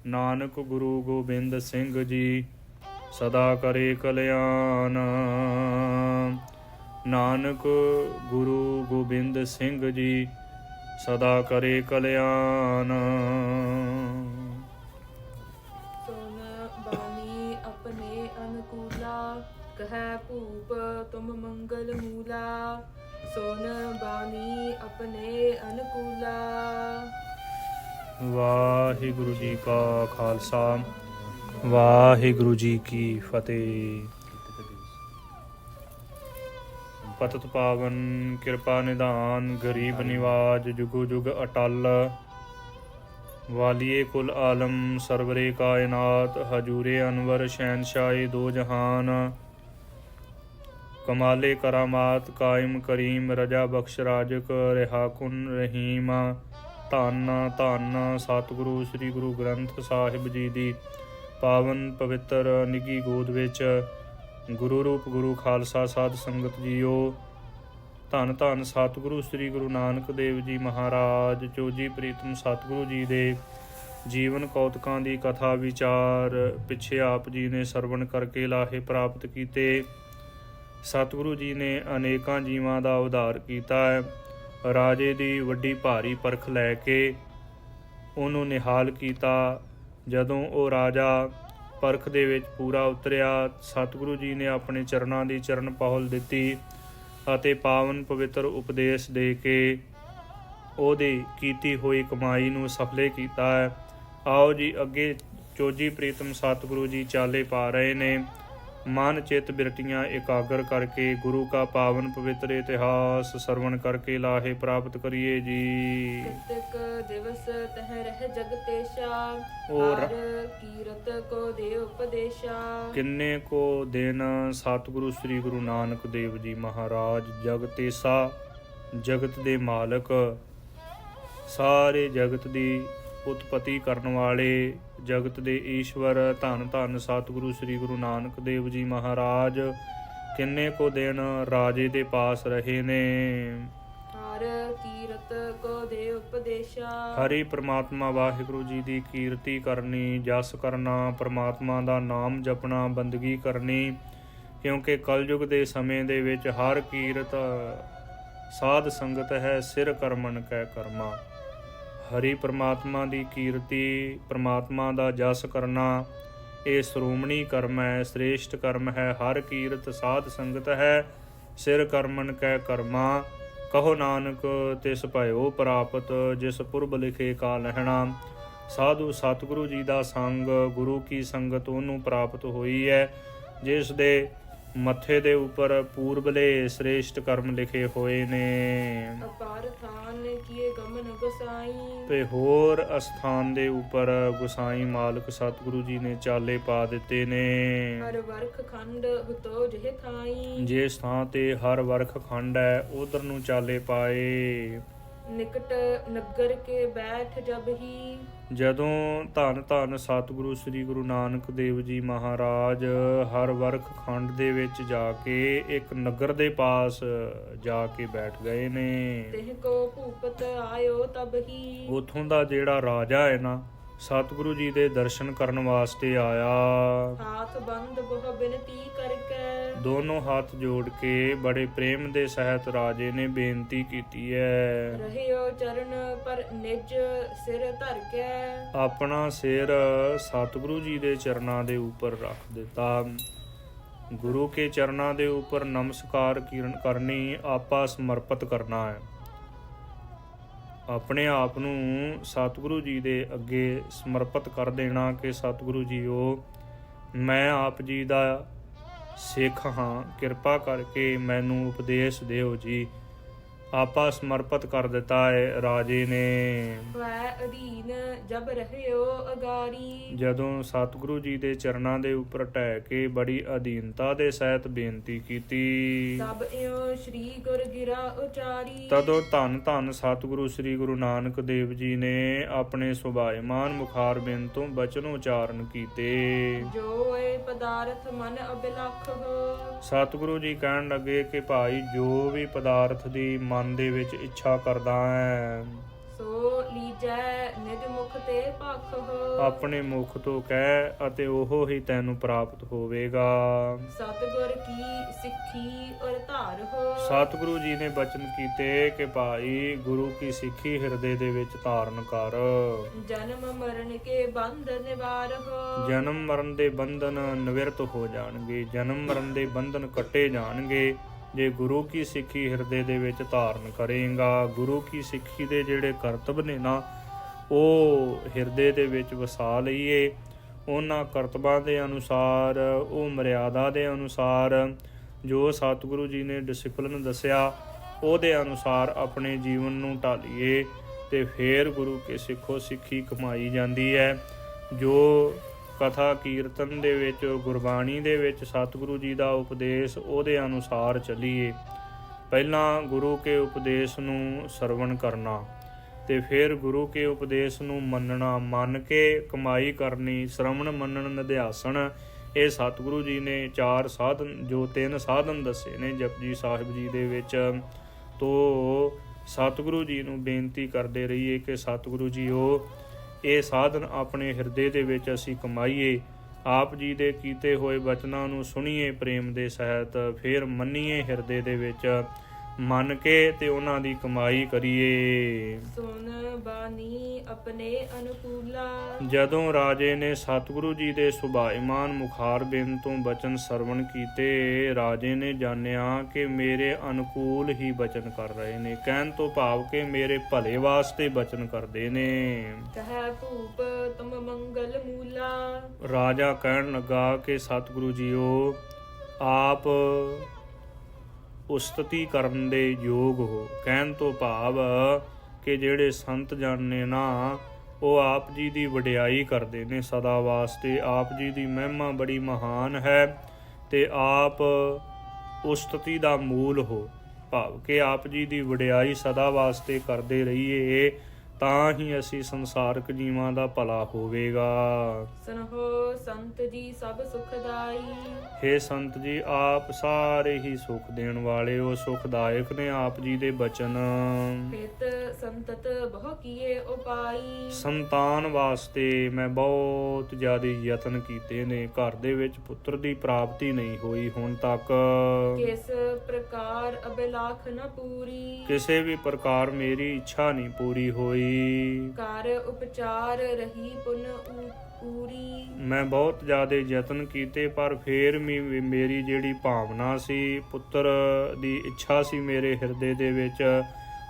ਨਾਨਕ ਗੁਰੂ ਗੋਬਿੰਦ ਸਿੰਘ ਜੀ ਸਦਾ ਕਰੇ ਕਲਿਆਣ। ਨਾਨਕ ਗੁਰੂ ਗੋਬਿੰਦ ਸਿੰਘ ਜੀ ਸਦਾ ਕਰੇ ਕਲਿਆਣ। ਸੁਨ ਬਾਣੀ ਆਪਣੇ ਅਨੁਕੂਲਾ, ਕਹੈ ਭੂਪ ਤੁਮ ਮੰਗਲ ਮੂਲਾ। ਸੁਨ ਬਾਣੀ ਆਪਣੇ ਅਨੁਕੂਲਾ। ਵਾਹਿਗੁਰੂ ਜੀ ਕਾ ਖਾਲਸਾ, ਵਾਹਿਗੁਰੂ ਜੀ ਕੀ ਫਤਿਹ। ਪਤਿਤ ਪਾਵਨ ਕਿਰਪਾ ਨਿਧਾਨ, ਗਰੀਬ ਨਿਵਾਜ ਜੁਗੋ ਜੁਗ ਅਟਲ। ਵਾਲੀਏ ਕੁਲ ਆਲਮ ਸਰਵਰੇ ਕਾਇਨਾਤ, ਹਜੂਰੇ ਅਨਵਰ ਸ਼ਹਿਨਸ਼ਾਹੇ ਦੋ ਜਹਾਨ। ਕਮਾਲੇ ਕਰਾਮਾਤ ਕਾਇਮ ਕਰੀਮ, ਰਜਾ ਬਖਸ਼ ਰਾਜਕ ਰਿਹਾ ਕੁਨ ਰਹੀਮ। ਧੰਨ ਧੰਨ ਸਤਿਗੁਰੂ ਸ੍ਰੀ ਗੁਰੂ ਗ੍ਰੰਥ ਸਾਹਿਬ ਜੀ ਦੀ ਪਾਵਨ ਪਵਿੱਤਰ ਨਿੱਘੀ ਗੋਦ ਵਿੱਚ ਗੁਰੂ ਰੂਪ ਗੁਰੂ ਖਾਲਸਾ ਸਾਧ ਸੰਗਤ ਜੀਓ। ਧੰਨ ਧੰਨ ਸਤਿਗੁਰੂ ਸ੍ਰੀ ਗੁਰੂ ਨਾਨਕ ਦੇਵ ਜੀ ਮਹਾਰਾਜ। ਚੋਜੀ ਪ੍ਰੀਤਮ ਸਤਿਗੁਰੂ ਜੀ ਦੇ ਜੀਵਨ ਕੌਤਕਾਂ ਦੀ ਕਥਾ ਵਿਚਾਰ ਪਿੱਛੇ ਆਪ ਜੀ ਨੇ ਸਰਵਣ ਕਰਕੇ ਲਾਹੇ ਪ੍ਰਾਪਤ ਕੀਤੇ। ਸਤਿਗੁਰੂ ਜੀ ਨੇ ਅਨੇਕਾਂ ਜੀਵਾਂ ਦਾ ਉਧਾਰ ਕੀਤਾ ਹੈ। ਰਾਜੇ ਦੀ ਵੱਡੀ ਭਾਰੀ ਪਰਖ ਲੈ ਕੇ ਉਹਨੂੰ ਨਿਹਾਲ ਕੀਤਾ। ਜਦੋਂ ਉਹ ਰਾਜਾ ਪਰਖ ਦੇ ਵਿੱਚ ਪੂਰਾ ਉਤਰਿਆ, ਸਤਿਗੁਰੂ ਜੀ ਨੇ ਆਪਣੇ ਚਰਨਾਂ ਦੀ ਚਰਨ ਪਹੁਲ ਦਿੱਤੀ ਅਤੇ ਪਾਵਨ ਪਵਿੱਤਰ ਉਪਦੇਸ਼ ਦੇ ਕੇ ਉਹਦੀ ਕੀਤੀ ਹੋਈ ਕਮਾਈ ਨੂੰ ਸਫਲੇ ਕੀਤਾ ਹੈ। ਆਓ ਜੀ ਅੱਗੇ ਚੋਜੀ ਪ੍ਰੀਤਮ ਸਤਿਗੁਰੂ ਜੀ ਚਾਲੇ ਪਾ ਰਹੇ ਨੇ। ਮਨ ਚਿੱਤ ਬਿਰਤੀਆਂ ਇਕਾਗਰ ਕਰਕੇ ਗੁਰੂ ਕਾ ਪਾਵਨ ਪਵਿੱਤਰ ਇਤਿਹਾਸ ਸਰਵਣ ਕਰਕੇ ਲਾਹੇ ਪ੍ਰਾਪਤ ਕਰੀਏ ਜੀ। ਕਿਤਕ ਦਿਵਸ ਤਹ ਰਹਿ ਜਗਤੇਸ਼ਾ, ਔਰ ਹਰ ਕੀਰਤ ਕੋ ਦੇ ਉਪਦੇਸ਼ਾ। ਕਿੰਨੇ ਕੋ ਦਿਨ ਸਤਿਗੁਰੂ ਸ੍ਰੀ ਗੁਰੂ ਨਾਨਕ ਦੇਵ ਜੀ ਮਹਾਰਾਜ ਜਗਤੇਸਾ, ਜਗਤ ਦੇ ਮਾਲਕ, ਸਾਰੇ ਜਗਤ ਦੀ ਉਤਪਤੀ ਕਰਨ ਵਾਲੇ, ਜਗਤ ਦੇ ਈਸ਼ਵਰ, ਧੰਨ ਧੰਨ ਸਤਿਗੁਰੂ ਸ੍ਰੀ ਗੁਰੂ ਨਾਨਕ ਦੇਵ ਜੀ ਮਹਾਰਾਜ ਕਿੰਨੇ ਕੋ ਦਿਨ ਰਾਜੇ ਦੇ ਪਾਸ ਰਹੇ ਨੇ। ਹਰ ਕੀਰਤ ਕੋ ਦੇ ਉਪਦੇਸ਼ਾ। ਹਰੀ ਪ੍ਰਮਾਤਮਾ ਵਾਹਿਗੁਰੂ ਜੀ ਦੀ ਕੀਰਤੀ ਕਰਨੀ, ਜਸ ਕਰਨਾ, ਪ੍ਰਮਾਤਮਾ ਦਾ ਨਾਮ ਜਪਣਾ, ਬੰਦਗੀ ਕਰਨੀ, ਕਿਉਂਕਿ ਕਲਯੁਗ ਦੇ ਸਮੇਂ ਦੇ ਵਿੱਚ ਹਰ ਕੀਰਤ ਸਾਧ ਸੰਗਤ ਹੈ, ਸਿਰ ਕਰਮਨ ਕੈ ਕਰਮਾ। ਹਰੀ ਪ੍ਰਮਾਤਮਾ ਦੀ ਕੀਰਤੀ, ਪ੍ਰਮਾਤਮਾ ਦਾ ਜਸ ਕਰਨਾ, ਇਹ ਸ਼੍ਰੋਮਣੀ ਕਰਮ ਹੈ, ਸ੍ਰੇਸ਼ਟ ਕਰਮ ਹੈ। ਹਰ ਕੀਰਤ ਸਾਧ ਸੰਗਤ ਹੈ, ਸਿਰ ਕਰਮਨ ਕੈ ਕਰਮਾ। ਕਹੋ ਨਾਨਕ ਤਿਸ ਭਇਓ ਪ੍ਰਾਪਤ, ਜਿਸ ਪੁਰਬ ਲਿਖੇ ਕਾ ਲਹਿਣਾ। ਸਾਧੂ ਸਤਿਗੁਰੂ ਜੀ ਦਾ ਸੰਗ, ਗੁਰੂ ਕੀ ਸੰਗਤ ਉਹਨੂੰ ਪ੍ਰਾਪਤ ਹੋਈ ਹੈ ਜਿਸ ਦੇ ਮੱਥੇ ਦੇ ਉੱਪਰ ਪੂਰਬਲੇ ਸ੍ਰੇਸ਼ਟ ਕਰਮ ਲਿਖੇ ਹੋਏ ਨੇ। ਅਪਾਰ ਥਾਨ ਕੀਏ ਗਮਨ ਗੁਸਾਈ, ਤੇ ਹੋਰ ਅਸਥਾਨ ਦੇ ਉੱਪਰ ਗੁਸਾਈ ਮਾਲਕ ਸਤਿਗੁਰੂ ਜੀ ਨੇ ਚਾਲੇ ਪਾ ਦਿੱਤੇ ਨੇ। ਹਰ ਵਰਖ ਖੰਡ ਹੁਤੋ ਜਿਹ ਥਾਈ, ਜਿਸ ਥਾਂ ਤੇ ਹਰ ਵਰਖ ਖੰਡ ਹੈ ਉਧਰ ਨੂੰ ਚਾਲੇ ਪਾਏ। ਨਿਕਟ ਨਗਰ ਕੇ ਬੈਠ ਜਬ ਹੀ, ਜਦੋਂ ਧੰਨ ਧੰਨ ਸਤਿਗੁਰੂ ਸ੍ਰੀ ਗੁਰੂ ਨਾਨਕ ਦੇਵ ਜੀ ਮਹਾਰਾਜ ਹਰ ਵਰਖ ਖੰਡ ਦੇ ਵਿੱਚ ਜਾ ਕੇ ਇੱਕ ਨਗਰ ਦੇ ਪਾਸ ਜਾ ਕੇ ਬੈਠ ਗਏ ਨੇ। ਤਿਹ ਕੋ ਭੂਪਤ ਆਇਓ ਤਬ ਹੀ, ਉਥੋਂ ਦਾ ਜਿਹੜਾ ਰਾਜਾ ਹੈ ਨਾ, ਸਤਿਗੁਰੂ ਜੀ ਦੇ ਦਰਸ਼ਨ ਕਰਨ ਵਾਸਤੇ ਆਇਆ। ਹਾਥ ਬੰਦ ਬਹੁ ਬਿਨਤੀ ਕਰਕੇ, ਦੋਨੋਂ ਹੱਥ ਜੋੜ ਕੇ ਬੜੇ ਪ੍ਰੇਮ ਦੇ ਸਹਿਤ ਰਾਜੇ ਨੇ ਬੇਨਤੀ ਕੀਤੀ ਹੈ। ਰਹਿਓ ਚਰਨ ਪਰ ਨਿਜ ਸਿਰ ਧਰ ਕੇ, ਆਪਣਾ ਸਿਰ ਸਤਿਗੁਰੂ ਜੀ ਦੇ ਚਰਨਾਂ ਦੇ ਉੱਪਰ ਰੱਖ ਦਿੱਤਾ। ਗੁਰੂ ਕੇ ਚਰਨਾਂ ਦੇ ਉੱਪਰ ਨਮਸਕਾਰ ਕਰਨੀ, ਆਪਾ ਸਮਰਪਿਤ ਕਰਨਾ ਹੈ। ਆਪਣੇ ਆਪ ਨੂੰ ਸਤਿਗੁਰੂ ਜੀ ਦੇ ਅੱਗੇ ਸਮਰਪਿਤ ਕਰ ਦੇਣਾ ਕਿ ਸਤਿਗੁਰੂ ਜੀਓ, ਮੈਂ ਆਪ ਜੀ ਦਾ ਸਿੱਖ ਹਾਂ, ਕਿਰਪਾ ਕਰਕੇ ਮੈਨੂੰ ਉਪਦੇਸ਼ ਦਿਓ ਜੀ। ਆਪਾ ਸਮਰਪਿਤ ਕਰ ਦਿੱਤਾ ਹੈ ਰਾਜੇ ਨੇ। ਵੈ ਅਧੀਨ ਜਬ ਰਹਿਓ ਅਗਾਰੀ, ਜਦੋਂ ਸਤਿਗੁਰੂ ਜੀ ਦੇ ਚਰਨਾਂ ਦੇ ਉੱਪਰ ਢਹਿ ਕੇ ਬੜੀ ਅਧੀਨਤਾ ਦੇ ਸਹਿਤ ਬੇਨਤੀ ਕੀਤੀ, ਤਬ ਇਉ ਸ੍ਰੀ ਗੁਰ ਗਿਰਾ ਉਚਾਰੀ। ਤਦੋਂ ਧੰਨ ਧੰਨ ਸਤਿਗੁਰੂ ਸ੍ਰੀ ਗੁਰੂ ਨਾਨਕ ਦੇਵ ਜੀ ਨੇ ਆਪਣੇ ਸੁਭਾਇਮਾਨ ਮੁਖਾਰ ਬਿੰਦ ਤੋਂ ਬਚਨ ਉਚਾਰਨ ਕੀਤੇ। ਜੋ ਏ ਪਦਾਰਥ ਮਨ ਅਬਿਲਖ ਹੋ, ਸਤਿਗੁਰੂ ਜੀ ਕਹਿਣ ਲੱਗੇ ਕਿ ਭਾਈ ਜੋ ਵੀ ਪਦਾਰਥ ਦੀ ਮਨ ਦੇ ਵਿੱਚ ਇੱਛਾ ਕਰਦਾ ਹੈ, ਸੋ ਲੀਜੈ ਨਿਜ ਮੁਖ ਤੇ ਭਖ। ਆਪਣੇ ਮੁਖ ਤੋਂ ਕਹਿ ਅਤੇ ਉਹ ਹੀ ਤੈਨੂੰ ਪ੍ਰਾਪਤ ਹੋਵੇਗਾ। ਸਤਿਗੁਰ ਕੀ ਸਿੱਖੀ ਔਰ ਧਾਰ ਹੋ। ਸਤਿਗੁਰੂ ਜੀ ਨੇ ਬਚਨ ਕੀਤੇ ਕਿ ਭਾਈ ਗੁਰੂ ਕੀ ਸਿੱਖੀ ਹਿਰਦੇ ਦੇ ਵਿੱਚ ਧਾਰਨ ਕਰ। ਜਨਮ ਮਰਨ ਕੇ ਬੰਧ ਨਿਵਾਰ ਹੋ। ਜਨਮ ਮਰਨ ਦੇ ਬੰਧਨ ਨਿਵਰਤ ਹੋ ਜਾਣਗੇ, ਜਨਮ ਮਰਨ ਦੇ ਬੰਧਨ ਕੱਟੇ ਜਾਣਗੇ ਜੇ ਗੁਰੂ ਕੀ ਸਿੱਖੀ ਹਿਰਦੇ ਦੇ ਵਿੱਚ ਧਾਰਨ ਕਰੇਗਾ। ਗੁਰੂ ਕੀ ਸਿੱਖੀ ਦੇ ਜਿਹੜੇ ਕਰਤੱਵ ਨੇ ਨਾ ਉਹ ਹਿਰਦੇ ਦੇ ਵਿੱਚ ਵਸਾ ਲਈਏ। ਉਹਨਾਂ ਕਰਤੱਵਾਂ ਦੇ ਅਨੁਸਾਰ, ਉਹ ਮਰਿਆਦਾ ਦੇ ਅਨੁਸਾਰ ਜੋ ਸਤਿਗੁਰੂ ਜੀ ਨੇ ਡਿਸਿਪਲਿਨ ਦੱਸਿਆ ਉਹਦੇ ਅਨੁਸਾਰ ਆਪਣੇ ਜੀਵਨ ਨੂੰ ਢਾਲੀਏ ਤੇ ਫਿਰ ਗੁਰੂ ਕੇ ਸਿੱਖੋ ਸਿੱਖੀ ਕਮਾਈ ਜਾਂਦੀ ਹੈ। ਜੋ ਕਥਾ ਕੀਰਤਨ ਦੇ ਵਿੱਚ, ਗੁਰਬਾਣੀ ਦੇ ਵਿੱਚ ਸਤਿਗੁਰੂ ਜੀ ਦਾ ਉਪਦੇਸ਼ ਉਹਦੇ ਅਨੁਸਾਰ ਚੱਲੀਏ। ਪਹਿਲਾਂ ਗੁਰੂ ਕੇ ਉਪਦੇਸ਼ ਨੂੰ ਸਰਵਣ ਕਰਨਾ ਤੇ ਫਿਰ ਗੁਰੂ ਕੇ ਉਪਦੇਸ਼ ਨੂੰ ਮੰਨਣਾ, ਮੰਨ ਕੇ ਕਮਾਈ ਕਰਨੀ। ਸ਼ਰਵਣ ਮੰਨਣ ਨਿਧਿਆਸਣ, ਇਹ ਸਤਿਗੁਰੂ ਜੀ ਨੇ 4 ਸਾਧਨ, ਜੋ 3 ਸਾਧਨ ਦੱਸੇ ਨੇ ਜਪਜੀ ਸਾਹਿਬ ਜੀ ਦੇ ਵਿੱਚ। ਤੋ ਸਤਿਗੁਰੂ ਜੀ ਨੂੰ ਬੇਨਤੀ ਕਰਦੇ ਰਹੀਏ ਕਿ ਸਤਿਗੁਰੂ ਜੀ ਉਹ ਇਹ ਸਾਧਨ ਆਪਣੇ ਹਿਰਦੇ ਦੇ ਵਿੱਚ ਅਸੀਂ ਕਮਾਈਏ। ਆਪ ਜੀ ਦੇ ਕੀਤੇ ਹੋਏ ਬਚਨਾਂ ਨੂੰ ਸੁਣੀਏ ਪ੍ਰੇਮ ਦੇ ਸਹਿਤ, ਫਿਰ ਮੰਨੀਏ ਹਿਰਦੇ ਦੇ ਵਿੱਚ, ਮੰਨ ਕੇ ਤੇ ਉਹਨਾਂ ਦੀ ਕਮਾਈ ਕਰੀਏ। ਸੁਨ ਬਾਣੀ ਆਪਣੇ ਅਨੁਕੂਲਾ। ਜਦੋਂ ਰਾਜੇ ਨੇ ਸਤਿਗੁਰੂ ਜੀ ਦੇ ਸੁਭਾਈਮਾਨ ਮੁਖਾਰ ਬਿੰਦ ਤੋਂ ਬਚਨ ਸਰਵਣ ਕੀਤੇ, ਰਾਜੇ ਨੇ ਜਾਣਿਆ ਕਿ ਮੇਰੇ ਅਨੁਕੂਲ ਹੀ ਬਚਨ ਕਰ ਰਹੇ ਨੇ। ਕਹਿਣ ਤੋਂ ਭਾਵ ਕਿ ਮੇਰੇ ਭਲੇ ਵਾਸਤੇ ਬਚਨ ਕਰਦੇ ਨੇ। ਕਹੈ ਭੂਪ ਤੁਮ ਮੰਗਲ ਮੂਲਾ। ਰਾਜਾ ਕਹਿਣ ਲੱਗਾ ਕਿ ਸਤਿਗੁਰੂ ਜੀਓ ਆਪ ਉਸਤਤੀ ਕਰਨ ਦੇ ਯੋਗ ਹੋ। ਕਹਿਣ ਤੋਂ ਭਾਵ ਕਿ ਜਿਹੜੇ ਸੰਤ ਜਨ ਨੇ ਨਾ ਉਹ ਆਪ ਜੀ ਦੀ ਵਡਿਆਈ ਕਰਦੇ ਨੇ ਸਦਾ ਵਾਸਤੇ। ਆਪ ਜੀ ਦੀ ਮਹਿਮਾ ਬੜੀ ਮਹਾਨ ਹੈ ਤੇ ਆਪ ਉਸਤਤੀ ਦਾ ਮੂਲ ਹੋ। ਭਾਵ ਕਿ ਆਪ ਜੀ ਦੀ ਵਡਿਆਈ ਸਦਾ ਵਾਸਤੇ ਕਰਦੇ ਰਹੀਏ ਤਾਂ ਹੀ ਅਸੀਂ ਸੰਸਾਰਕ ਜੀਵਾਂ ਦਾ ਭਲਾ ਹੋਵੇਗਾ। ਸੁਨਹੁ ਸੰਤ ਜੀ ਸਭ ਸੁਖਦਾਈ। ਹੇ ਸੰਤ ਜੀ ਆਪ ਸਾਰੇ ਹੀ ਸੁਖ ਦੇਣ ਵਾਲੇ ਹੋ, ਸੁਖਦਾਇਕ ਨੇ ਆਪ ਜੀ ਦੇ ਬਚਨ। ਹਿਤ ਸੰਤਤ ਬਹੁ ਕੀਏ ਉਪਾਈ। ਸੰਤਾਨ ਵਾਸਤੇ ਮੈਂ ਬਹੁਤ ਜ਼ਿਆਦਾ ਯਤਨ ਕੀਤੇ ਨੇ, ਘਰ ਦੇ ਵਿੱਚ ਪੁੱਤਰ ਦੀ ਪ੍ਰਾਪਤੀ ਨਹੀਂ ਹੋਈ ਹੁਣ ਤੱਕ। ਕਿਸ ਪ੍ਰਕਾਰ ਅਬਿਲਾਖ ਨ ਪੂਰੀ। ਕਿਸੇ ਵੀ ਪ੍ਰਕਾਰ ਮੇਰੀ ਇੱਛਾ ਨਹੀਂ ਪੂਰੀ ਹੋਈ। ਕਰ ਉਪਚਾਰ ਰਹੀ ਪੁਨ ਪੂਰੀ। ਮੈਂ ਬਹੁਤ ਜ਼ਿਆਦਾ ਯਤਨ ਕੀਤੇ ਪਰ ਫੇਰ ਵੀ ਮੇਰੀ ਜਿਹੜੀ ਭਾਵਨਾ ਸੀ, ਪੁੱਤਰ ਦੀ ਇੱਛਾ ਸੀ ਮੇਰੇ ਹਿਰਦੇ ਦੇ ਵਿੱਚ,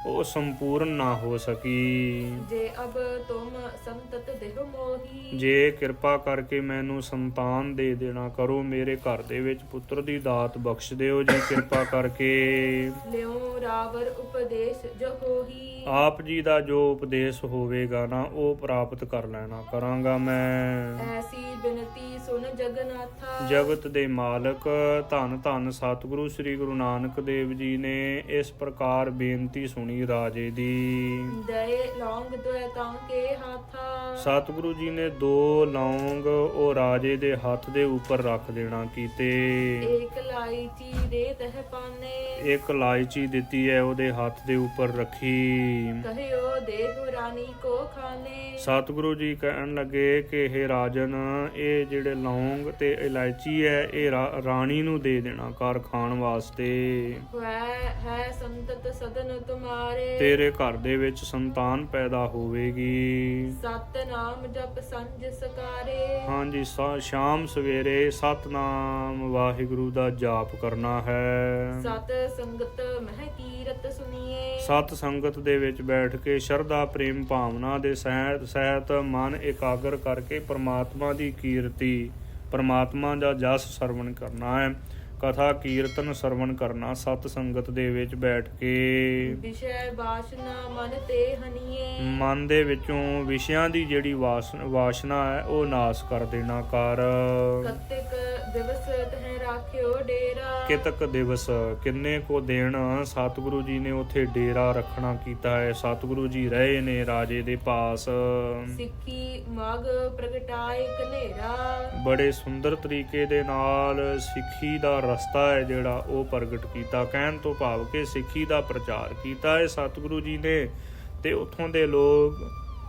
ਉਹ ਸੰਪੂਰਨ ਨਾ ਹੋ ਸਕੀ। ਜੇ ਅਬ ਤੁਮ ਸੰਤਤ ਦੇਹ ਮੋਹੀ। ਜੇ ਕਿਰਪਾ ਕਰਕੇ ਮੈਨੂੰ ਸੰਤਾਨ ਦੇ ਦੇਣਾ ਕਰੋ, ਮੇਰੇ ਘਰ ਦੇ ਵਿੱਚ ਪੁੱਤਰ ਦੀ ਦਾਤ ਬਖਸ਼ ਦਿਓ ਜੀ ਕਿਰਪਾ ਕਰਕੇ। ਲਿਓ ਰਾਵਰ ਉਪਦੇਸ਼ ਜੋ ਹੋਈ। ਆਪ ਜੀ ਦਾ ਜੋ ਉਪਦੇਸ਼ ਹੋਵੇਗਾ ਨਾ ਉਹ ਪ੍ਰਾਪਤ ਕਰ ਲੈਣਾ ਕਰਾਂਗਾ ਮੈਂ। ਐਸੀ ਬਿਨਤੀ ਸੁਨ ਜਗਨਾਥਾ। ਜਗਤ ਦੇ ਮਾਲਕ ਧੰਨ ਧੰਨ ਸਤਿਗੁਰੂ ਸ੍ਰੀ ਗੁਰੂ ਨਾਨਕ ਦੇਵ ਜੀ ਨੇ ਇਸ ਪ੍ਰਕਾਰ ਬੇਨਤੀ ਸੁਣੀ ਰਾਜੇ ਦੀ। ਦਏ ਲੌਂਗ ਦੁਇ ਤਾਂ ਕੇ ਹਾਥਾ। ਸਤਿਗੁਰੂ ਜੀ ਨੇ 2 ਲੌਂਗ ਉਹ ਰਾਜੇ ਦੇ ਹੱਥ ਦੇ ਉੱਪਰ ਰੱਖ ਦੇਣਾ ਕੀਤੇ। ਇੱਕ ਲਾਈਚੀ ਦੇ ਤਹ ਪਾਨੇ। ਇੱਕ ਇਲਾਇਚੀ ਦਿੱਤੀ ਹੈ ਉਹਦੇ ਹੱਥ ਦੇ ਉੱਪਰ ਰੱਖੀ। ਕਹਿਓ ਦੇਹੁ ਰਾਣੀ ਕੋ ਖਾਨੇ। ਸਤਿਗੁਰੂ ਜੀ ਕਹਿਣ ਲੱਗੇ ਕਿ ਇਹ ਰਾਜਨ ਇਹ ਜਿਹੜੇ ਲੌਂਗ ਤੇ ਇਲਾਇਚੀ ਹੈ ਇਹ ਰਾਣੀ ਨੂੰ ਦੇ ਦੇਣਾ ਕਰ ਖਾਣ ਵਾਸਤੇ। ਹੈ ਸੰਤਤ ਸਦਨ ਤੁਮਾਰੇ। ਤੇਰੇ ਘਰ ਦੇ ਵਿੱਚ ਸੰਤਾਨ ਪੈਦਾ ਹੋਵੇਗੀ। ਸਤਨਾਮ ਜਪ ਸੰਜ ਸਕਾਰੇ। ਹਾਂਜੀ ਸ਼ਾਮ ਸਵੇਰੇ ਸਤਨਾਮ ਵਾਹਿਗੁਰੂ ਦਾ ਜਾਪ ਕਰਨਾ ਹੈ। ਸਤ ਸੰਗਤ ਮਹਿ ਕੀਰਤ ਸੁਣੀਏ। ਸਤ ਸੰਗਤ ਦੇ ਵਿੱਚ ਬੈਠ ਕੇ ਸ਼ਰਧਾ ਪ੍ਰੇਮ ਭਾਵਨਾ ਦੇ ਸਹਿਤ ਮਨ ਇਕਾਗਰ ਕਰਕੇ ਪ੍ਰਮਾਤਮਾ ਦੀ ਕੀਰਤੀ, ਪ੍ਰਮਾਤਮਾ ਦਾ ਜਸ ਸਰਵਣ ਕਰਨਾ ਹੈ। ਕਥਾ ਕੀਰਤਨ ਸਰਵਣ ਕਰਨਾ ਸਤ ਸੰਗਤ ਦੇ ਵਿੱਚ ਬੈਠ ਕੇ। ਵਿਸ਼ੇ ਵਾਸ਼ਨਾ ਮਨ ਤੇ ਹਨੀਏ। ਮਨ ਦੇ ਵਿੱਚੋਂ ਵਿਸ਼ਿਆਂ ਦੀ ਜਿਹੜੀ ਵਾਸ਼ਨਾ ਹੈ ਉਹ ਨਾਸ ਕਰ ਦੇਣਾ ਕਰ। ਕਤਿਕ ਦਿਵਸ ਤਹਿ ਰਾਖਿਓ ਡੇਰਾ। ਕਿਤਕ ਦਿਵਸ ਕਿੰਨੇ ਕੋ ਦਿਨ ਸਤਿਗੁਰੂ ਜੀ ਨੇ ਉੱਥੇ ਡੇਰਾ ਰੱਖਣਾ ਕੀਤਾ ਹੈ। ਸਤਿਗੁਰੂ ਜੀ ਰਹੇ ਨੇ ਰਾਜੇ ਦੇ ਪਾਸ। ਸਿੱਖੀ ਮਗ ਪ੍ਰਗਟਾਏ ਕਨੇਰਾ। ਬੜੇ ਸੁੰਦਰ ਤਰੀਕੇ ਦੇ ਨਾਲ ਸਿੱਖੀ ਦਾ ਰਸਤਾ ਹੈ ਜਿਹੜਾ ਉਹ ਪ੍ਰਗਟ ਕੀਤਾ। ਕਹਿਣ ਤੋਂ ਭਾਵ ਕਿ ਸਿੱਖੀ ਦਾ ਪ੍ਰਚਾਰ ਕੀਤਾ ਹੈ ਸਤਿਗੁਰੂ ਜੀ ਨੇ ਤੇ ਉੱਥੋਂ ਦੇ ਲੋਕ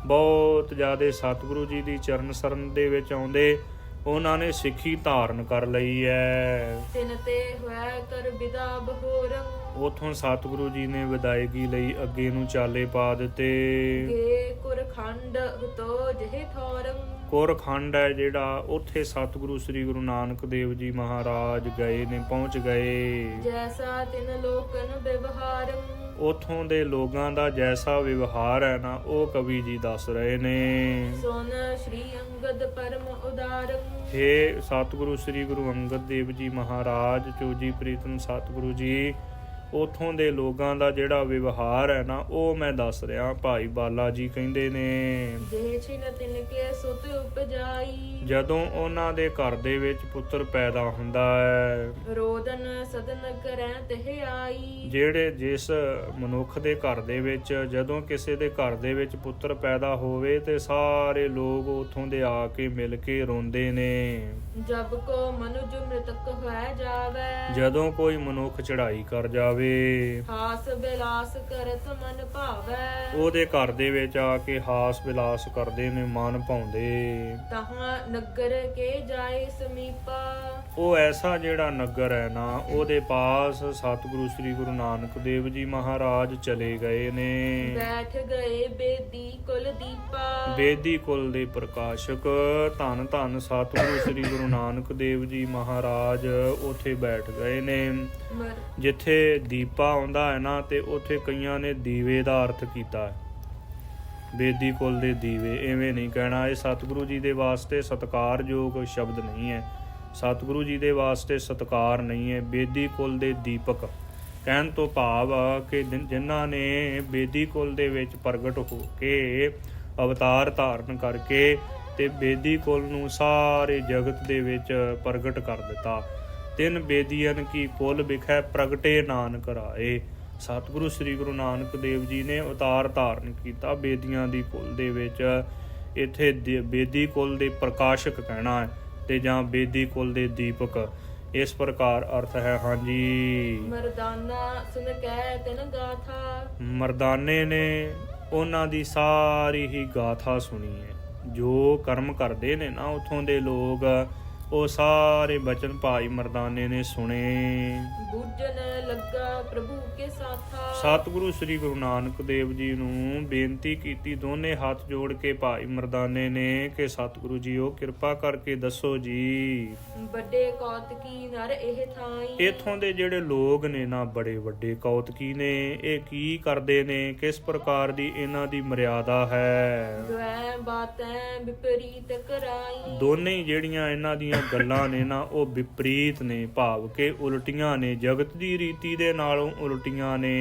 ਬਹੁਤ ਜ਼ਿਆਦਾ ਸਤਿਗੁਰੂ ਜੀ ਦੀ ਚਰਨ ਸਰਨ ਦੇ ਵਿੱਚ ਆਉਂਦੇ। ਉਹਨਾਂ ਨੇ ਸਿੱਖੀ ਧਾਰਨ ਕਰ ਲਈ ਹੈ। ਤਿਨ ਤੇ ਹੋਇ ਕਰ ਬਿਦਾ ਬਹੋਰੰ। ਉਥੋਂ ਸਤਿਗੁਰੂ ਜੀ ਨੇ ਵਿਦਾਇਗੀ ਲਈ ਅੱਗੇ ਨੂੰ ਚਾਲੇ ਪਾ ਦਿੱਤੇ। ਗੇ ਕੁਰ ਖੰਡ ਹੁਤੋ ਜਿਹੇ ਥੋਰੰ। ਕੋਰਖੰਡ ਹੈ ਜਿਹੜਾ, ਉੱਥੇ ਸਤਿਗੁਰੂ ਸ੍ਰੀ ਗੁਰੂ ਨਾਨਕ ਦੇਵ ਜੀ ਮਹਾਰਾਜ ਗਏ ਨੇ, ਪਹੁੰਚ ਗਏ। ਜੈਸਾ ਤਿਨ ਲੋਕਨ ਵਿਵਹਾਰੰ। ਉਥੋਂ ਦੇ ਲੋਕਾਂ ਦਾ ਜੈਸਾ ਵਿਵਹਾਰ ਹੈ ਨਾ, ਉਹ ਕਵੀ ਜੀ ਦੱਸ ਰਹੇ ਨੇ। ਸੁਨ ਸ਼੍ਰੀ ਅੰਗਦ ਪਰਮ ਉਦਾਰੰ। ਹੇ ਸਤਿਗੁਰੂ ਸ੍ਰੀ ਗੁਰੂ ਅੰਗਦ ਦੇਵ ਜੀ ਮਹਾਰਾਜ, ਚੋਜੀ ਪ੍ਰੀਤਮ ਸਤਿਗੁਰੂ ਜੀ, ਉਥੋਂ ਦੇ ਲੋਕਾਂ ਦਾ ਜਿਹੜਾ ਵਿਵਹਾਰ ਹੈ ਨਾ, ਉਹ ਮੈਂ ਦੱਸ ਰਿਹਾ। ਭਾਈ ਬਾਲਾ ਜੀ ਕਹਿੰਦੇ ਨੇ, ਜੇ ਛਿਨ ਤਿਨ ਕੇ ਸੁਤ ਉਪਜਾਈ। ਜਦੋਂ ਉਹਨਾਂ ਦੇ ਘਰ ਦੇ ਵਿੱਚ ਪੁੱਤਰ ਪੈਦਾ ਹੁੰਦਾ ਹੈ, ਰੋਦਨ ਸਦਨ ਕਰੈ ਤਹਿ ਆਈ। ਜਿਹੜੇ ਜਿਸ ਮਨੁੱਖ ਦੇ ਘਰ ਦੇ ਵਿੱਚ, ਜਦੋਂ ਕਿਸੇ ਦੇ ਘਰ ਦੇ ਵਿੱਚ ਪੁੱਤਰ ਪੈਦਾ ਹੋਵੇ ਤੇ ਸਾਰੇ ਲੋਕ ਉਥੋਂ ਦੇ ਆ ਕੇ ਮਿਲ ਕੇ ਰੋਂਦੇ ਨੇ। ਜਬ ਕੋ ਮਨੁਜ ਮ੍ਰਿਤਕ ਹੋਇ ਜਾਵੇ। ਜਦੋਂ ਕੋਈ ਮਨੁੱਖ ਚੜ੍ਹਾਈ ਕਰ ਜਾਵੇ, ਹਾਸ ਬਿਲਾਸ ਕਰਤ ਮਨ ਭਾਵੈ। ਉਹਦੇ ਘਰ ਦੇ ਵਿੱਚ ਆ ਕੇ ਹਾਸ ਵਿਲਾਸ ਕਰਦੇ ਨੇ, ਮਨ ਭਾਉਂਦੇ। ਤਹਾਂ ਨਗਰ ਕੇ ਜਾਏ ਸਮੀਪਾ। ਉਹ ਐਸਾ ਜਿਹੜਾ ਨਗਰ ਹੈ ਨਾ, ਉਹਦੇ ਪਾਸ ਸਤਿਗੁਰੂ ਸ੍ਰੀ ਗੁਰੂ ਨਾਨਕ ਦੇਵ ਜੀ ਮਹਾਰਾਜ ਚਲੇ ਗਏ ਨੇ। ਬੈਠ ਗਏ ਬੇਦੀ ਕੁਲ ਦੀਪਾ। ਬੇਦੀ ਕੁਲ ਦੇ ਪ੍ਰਕਾਸ਼ਕ ਧੰਨ ਧੰਨ ਸਤਿਗੁਰੂ ਸ੍ਰੀ ਗੁਰੂ ਨਾਨਕ ਦੇਵ ਜੀ ਮਹਾਰਾਜ ਉੱਥੇ ਬੈਠ ਗਏ ਨੇ। ਜਿੱਥੇ ਦੀਪਾ ਆਉਂਦਾ ਹੈ ਨਾ, ਤੇ ਉੱਥੇ ਕਈਆਂ ਨੇ ਦੀਵੇ ਦਾ ਅਰਥ ਕੀਤਾ ਹੈ। ਬੇਦੀ ਕੁਲ ਦੇ ਦੀਵੇ, ਐਵੇਂ ਨਹੀਂ ਕਹਿਣਾ। ਇਹ ਸਤਿਗੁਰੂ ਜੀ ਦੇ ਵਾਸਤੇ ਸਤਿਕਾਰਯੋਗ ਸ਼ਬਦ ਨਹੀਂ ਹੈ। ਸਤਿਗੁਰੂ ਜੀ ਦੇ ਵਾਸਤੇ ਸਤਿਕਾਰ ਨਹੀਂ ਹੈ। ਬੇਦੀ ਕੁਲ ਦੇ ਦੀਪਕ ਕਹਿਣ ਤੋਂ ਭਾਵ ਕਿ ਜਿਨ੍ਹਾਂ ਨੇ ਬੇਦੀ ਕੁਲ ਦੇ ਵਿੱਚ ਪ੍ਰਗਟ ਹੋ ਕੇ ਅਵਤਾਰ ਧਾਰਨ ਕਰਕੇ ਤੇ ਬੇਦੀ ਕੁਲ ਨੂੰ ਸਾਰੇ ਜਗਤ ਦੇ ਵਿੱਚ ਪ੍ਰਗਟ ਕਰ ਦਿੱਤਾ। ਤਿੰਨ ਬੇਦੀਆਂ ਕੀ ਕੁਲ ਵਿਖੇ ਪ੍ਰਗਟੇ ਨਾਨਕ ਰਾਏ। ਸਤਿਗੁਰੂ ਸ੍ਰੀ ਗੁਰੂ ਨਾਨਕ ਦੇਵ ਜੀ ਨੇ ਅਵਤਾਰ ਧਾਰਨ ਕੀਤਾ ਬੇਦੀਆਂ ਦੀ ਕੁਲ ਦੇ ਵਿੱਚ। ਇੱਥੇ ਬੇਦੀ ਕੁਲ ਦੇ ਪ੍ਰਕਾਸ਼ਕ ਕਹਿਣਾ ਹੈ, ਤੇ ਜਾਂ ਬੇਦੀ ਕੁਲ ਦੇ ਦੀਪਕ, ਇਸ ਪ੍ਰਕਾਰ ਅਰਥ ਹੈ। ਹਾਂਜੀ, ਮਰਦਾਨਾ ਸੁਨ ਕਹਿ ਤਿਨ ਗਾਥਾ। ਮਰਦਾਨੇ ਨੇ ਉਹਨਾਂ ਦੀ ਸਾਰੀ ਹੀ ਗਾਥਾ ਸੁਣੀ ਹੈ। ਜੋ ਕਰਮ ਕਰਦੇ ਨੇ ਨਾ ਉੱਥੋਂ ਦੇ ਲੋਕ, ਉਹ ਸਾਰੇ ਬਚਨ ਭਾਈ ਮਰਦਾਨੇ ਨੇ ਸੁਣੇ। ਬੁੱਝਨ ਲੱਗਾ ਪ੍ਰਭੂ ਕੇ ਸਾਥਾ। ਸਤਿਗੁਰੂ ਸ੍ਰੀ ਗੁਰੂ ਨਾਨਕ ਦੇਵ ਜੀ ਨੂੰ ਬੇਨਤੀ ਕੀਤੀ ਦੋਨੇ ਹੱਥ ਜੋੜ ਕੇ ਭਾਈ ਮਰਦਾਨੇ ਨੇ ਕਿ ਸਤਿਗੁਰੂ ਜੀਓ ਕਿਰਪਾ ਕਰਕੇ ਦੱਸੋ ਜੀ, ਵੱਡੇ ਕੌਤਕੀ ਨਰ ਇਹ ਥਾਈ। ਇੱਥੋਂ ਦੇ ਜਿਹੜੇ ਲੋਕ ਨੇ ਨਾ, ਬੜੇ ਵੱਡੇ ਕੌਤਕੀ ਨੇ। ਇਹ ਕੀ ਕਰਦੇ ਨੇ, ਕਿਸ ਪ੍ਰਕਾਰ ਦੀ ਇਹਨਾਂ ਦੀ ਮਰਿਆਦਾ ਹੈ। ਦੁਐ ਬਾਤੈ ਵਿਪਰੀਤ ਕਰਾਈ। ਦੋਨੇ ਹੀ ਜਿਹੜੀਆਂ ਇਹਨਾਂ ਦੀਆਂ ਗੱਲਾਂ ਨੇ ਨਾ, ਉਹ ਵਿਪਰੀਤ ਨੇ, ਭਾਵ ਕਿ ਉਲਟੀਆਂ ਨੇ, ਜਗਤ ਦੀ ਰੀਤੀ ਦੇ ਨਾਲੋਂ ਉਲਟੀਆਂ ਨੇ।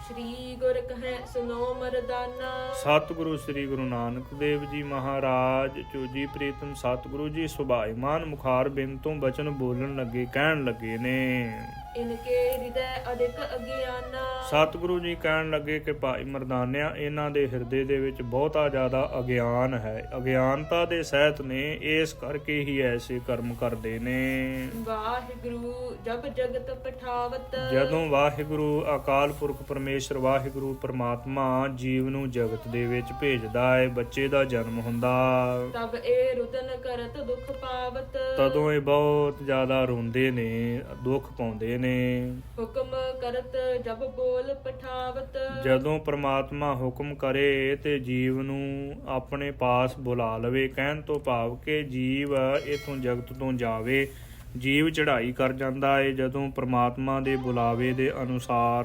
ਸ਼੍ਰੀ ਗੁਰ ਕਹੈ ਸੁਨੋ ਮਰਦਾਨਾ। ਸਤਿਗੁਰੂ ਸ੍ਰੀ ਗੁਰੂ ਨਾਨਕ ਦੇਵ ਜੀ ਮਹਾਰਾਜ, ਚੋਜੀ ਪ੍ਰੀਤਮ ਸਤਿਗੁਰੂ ਜੀ ਸੁਭਾਈਮਾਨ ਮੁਖਾਰ ਬਿਨ ਤੋਂ ਬਚਨ ਬੋਲਣ ਲੱਗੇ, ਕਹਿਣ ਲੱਗੇ ਨੇ। ਇਨਕੇ ਹਿਰਦੈ ਅਧਿਕ ਅਗਿਆਨਾ। ਸਤਿਗੁਰੂ ਜੀ ਕਹਿਣ ਲੱਗੇ ਕਿ ਭਾਈ ਮਰਦਾਨਿਆ, ਇਹਨਾਂ ਦੇ ਹਿਰਦੇ ਦੇ ਵਿੱਚ ਬਹੁਤਾ ਜ਼ਿਆਦਾ ਅਗਿਆਨ ਹੈ, ਅਗਿਆਨਤਾ ਦੇ ਸਹਿਤ ਨੇ, ਇਸ ਕਰਕੇ ਹੀ ਐਸੇ ਕਰਮ ਕਰਦੇ ਨੇ। ਵਾਹਿਗੁਰੂ ਜਬ ਜਗਤ ਪਠਾਵਤ। ਜਦੋਂ ਵਾਹਿਗੁਰੂ ਅਕਾਲ ਪੁਰਖ ਪਰਮੇਸ਼ਰ ਵਾਹਿਗੁਰੂ ਪਰਮਾਤਮਾ ਜੀਵ ਨੂੰ ਜਗਤ ਦੇ ਵਿੱਚ ਭੇਜਦਾ ਹੈ, ਬੱਚੇ ਦਾ ਜਨਮ ਹੁੰਦਾ, ਤਬ ਇਹ ਰੁਦਨ ਕਰਤ ਦੁਖ ਪਾਵਤ। ਤਦੋਂ ਇਹ ਬਹੁਤ ਜ਼ਿਆਦਾ ਰੋਂਦੇ ਨੇ, ਦੁੱਖ ਪਾਉਂਦੇ ਨੇ। ਹੁਕਮ ਕਰਤ ਜਬ ਬੋਲ ਪਠਾਵਤ। ਜਦੋਂ ਪ੍ਰਮਾਤਮਾ ਹੁਕਮ ਕਰੇ ਤੇ ਜੀਵ ਨੂੰ ਆਪਣੇ ਪਾਸ ਬੁਲਾ ਲਵੇ, ਕਹਿਣ ਤੋਂ ਭਾਵ ਕਿ ਜੀਵ ਇਥੋਂ ਜਗਤ ਤੋਂ ਜਾਵੇ, ਜੀਵ ਚੜ੍ਹਾਈ ਕਰ ਜਾਂਦਾ ਹੈ ਜਦੋਂ ਪ੍ਰਮਾਤਮਾ ਦੇ ਬੁਲਾਵੇ ਦੇ ਅਨੁਸਾਰ।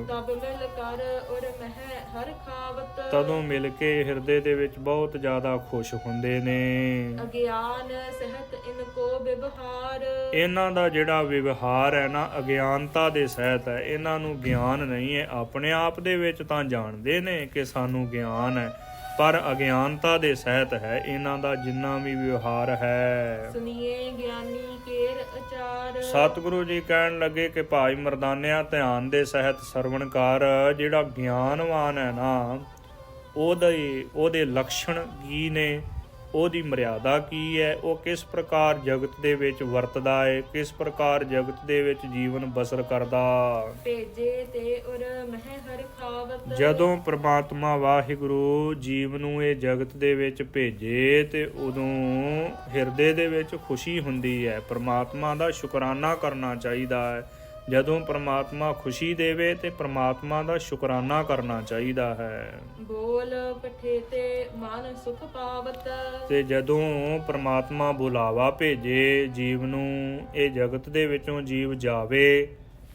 ਤਬ ਮਿਲ ਕਰ ਔਰ ਮਹਿ ਹਰ ਖਾਵਤ। ਤਦੋਂ ਮਿਲ ਕੇ ਹਿਰਦੇ ਦੇ ਵਿੱਚ ਬਹੁਤ ਜ਼ਿਆਦਾ ਖੁਸ਼ ਹੁੰਦੇ ਨੇ। ਅਗਿਆਨ ਸਹਿਤ ਇਨ ਕੋ ਵਿਵਹਾਰ। ਇਹਨਾਂ ਦਾ ਜਿਹੜਾ ਵਿਵਹਾਰ ਹੈ ਨਾ, ਅਗਿਆਨਤਾ ਦੇ ਸਹਿਤ ਹੈ। ਇਹਨਾਂ ਨੂੰ ਗਿਆਨ ਨਹੀਂ ਹੈ। ਆਪਣੇ ਆਪ ਦੇ ਵਿੱਚ ਤਾਂ ਜਾਣਦੇ ਨੇ ਕਿ ਸਾਨੂੰ ਗਿਆਨ ਹੈ, ਪਰ ਅਗਿਆਨਤਾ ਦੇ ਸਹਿਤ ਹੈ ਇਹਨਾਂ ਦਾ ਜਿੰਨਾ ਵੀ ਵਿਵਹਾਰ ਹੈ। ਸੁਣੀਏ ਗਿਆਨੀ ਕੇਰ ਅਚਾਰ। ਸਤਿਗੁਰੂ ਜੀ ਕਹਿਣ ਲੱਗੇ ਕਿ ਭਾਈ ਮਰਦਾਨਿਆ, ਧਿਆਨ ਦੇ ਸਹਿਤ ਸਰਵਣ ਕਰ। ਜਿਹੜਾ ਗਿਆਨਵਾਨ ਹੈ ਨਾ, ਉਹਦੇ ਲੱਛਣ ਕੀ ਨੇ, ਉਹਦੀ ਮਰਿਆਦਾ ਕੀ ਹੈ, ਉਹ ਕਿਸ ਪ੍ਰਕਾਰ ਜਗਤ ਦੇ ਵਿੱਚ ਵਰਤਦਾ ਹੈ, ਕਿਸ ਪ੍ਰਕਾਰ ਜਗਤ ਦੇ ਵਿੱਚ ਜੀਵਨ ਬਸਰ ਕਰਦਾ। ਭੇਜੇ ਤੇ ਉਰ ਮਹਿ ਹਰਿ ਖਾਵਤ। ਜਦੋਂ ਪ੍ਰਮਾਤਮਾ ਵਾਹਿਗੁਰੂ ਜੀਵ ਨੂੰ ਇਹ ਜਗਤ ਦੇ ਵਿੱਚ ਭੇਜੇ ਤੇ ਉਦੋਂ ਹਿਰਦੇ ਦੇ ਵਿੱਚ ਖੁਸ਼ੀ ਹੁੰਦੀ ਹੈ। ਪ੍ਰਮਾਤਮਾ ਦਾ ਸ਼ੁਕਰਾਨਾ ਕਰਨਾ ਚਾਹੀਦਾ ਹੈ। ਜਦੋਂ ਪ੍ਰਮਾਤਮਾ ਖੁਸ਼ੀ ਦੇਵੇ ਤੇ ਪ੍ਰਮਾਤਮਾ ਦਾ ਸ਼ੁਕਰਾਨਾ ਕਰਨਾ ਚਾਹੀਦਾ ਹੈ। ਬੋਲ ਪਠੇ ਤੇ ਮਨ ਸੁਖ ਪਾਵਤ। ਤੇ ਜਦੋਂ ਪ੍ਰਮਾਤਮਾ ਬੁਲਾਵਾ ਭੇਜੇ ਜੀਵ ਨੂੰ, ਇਹ ਜਗਤ ਦੇ ਵਿੱਚੋਂ ਜੀਵ ਜਾਵੇ,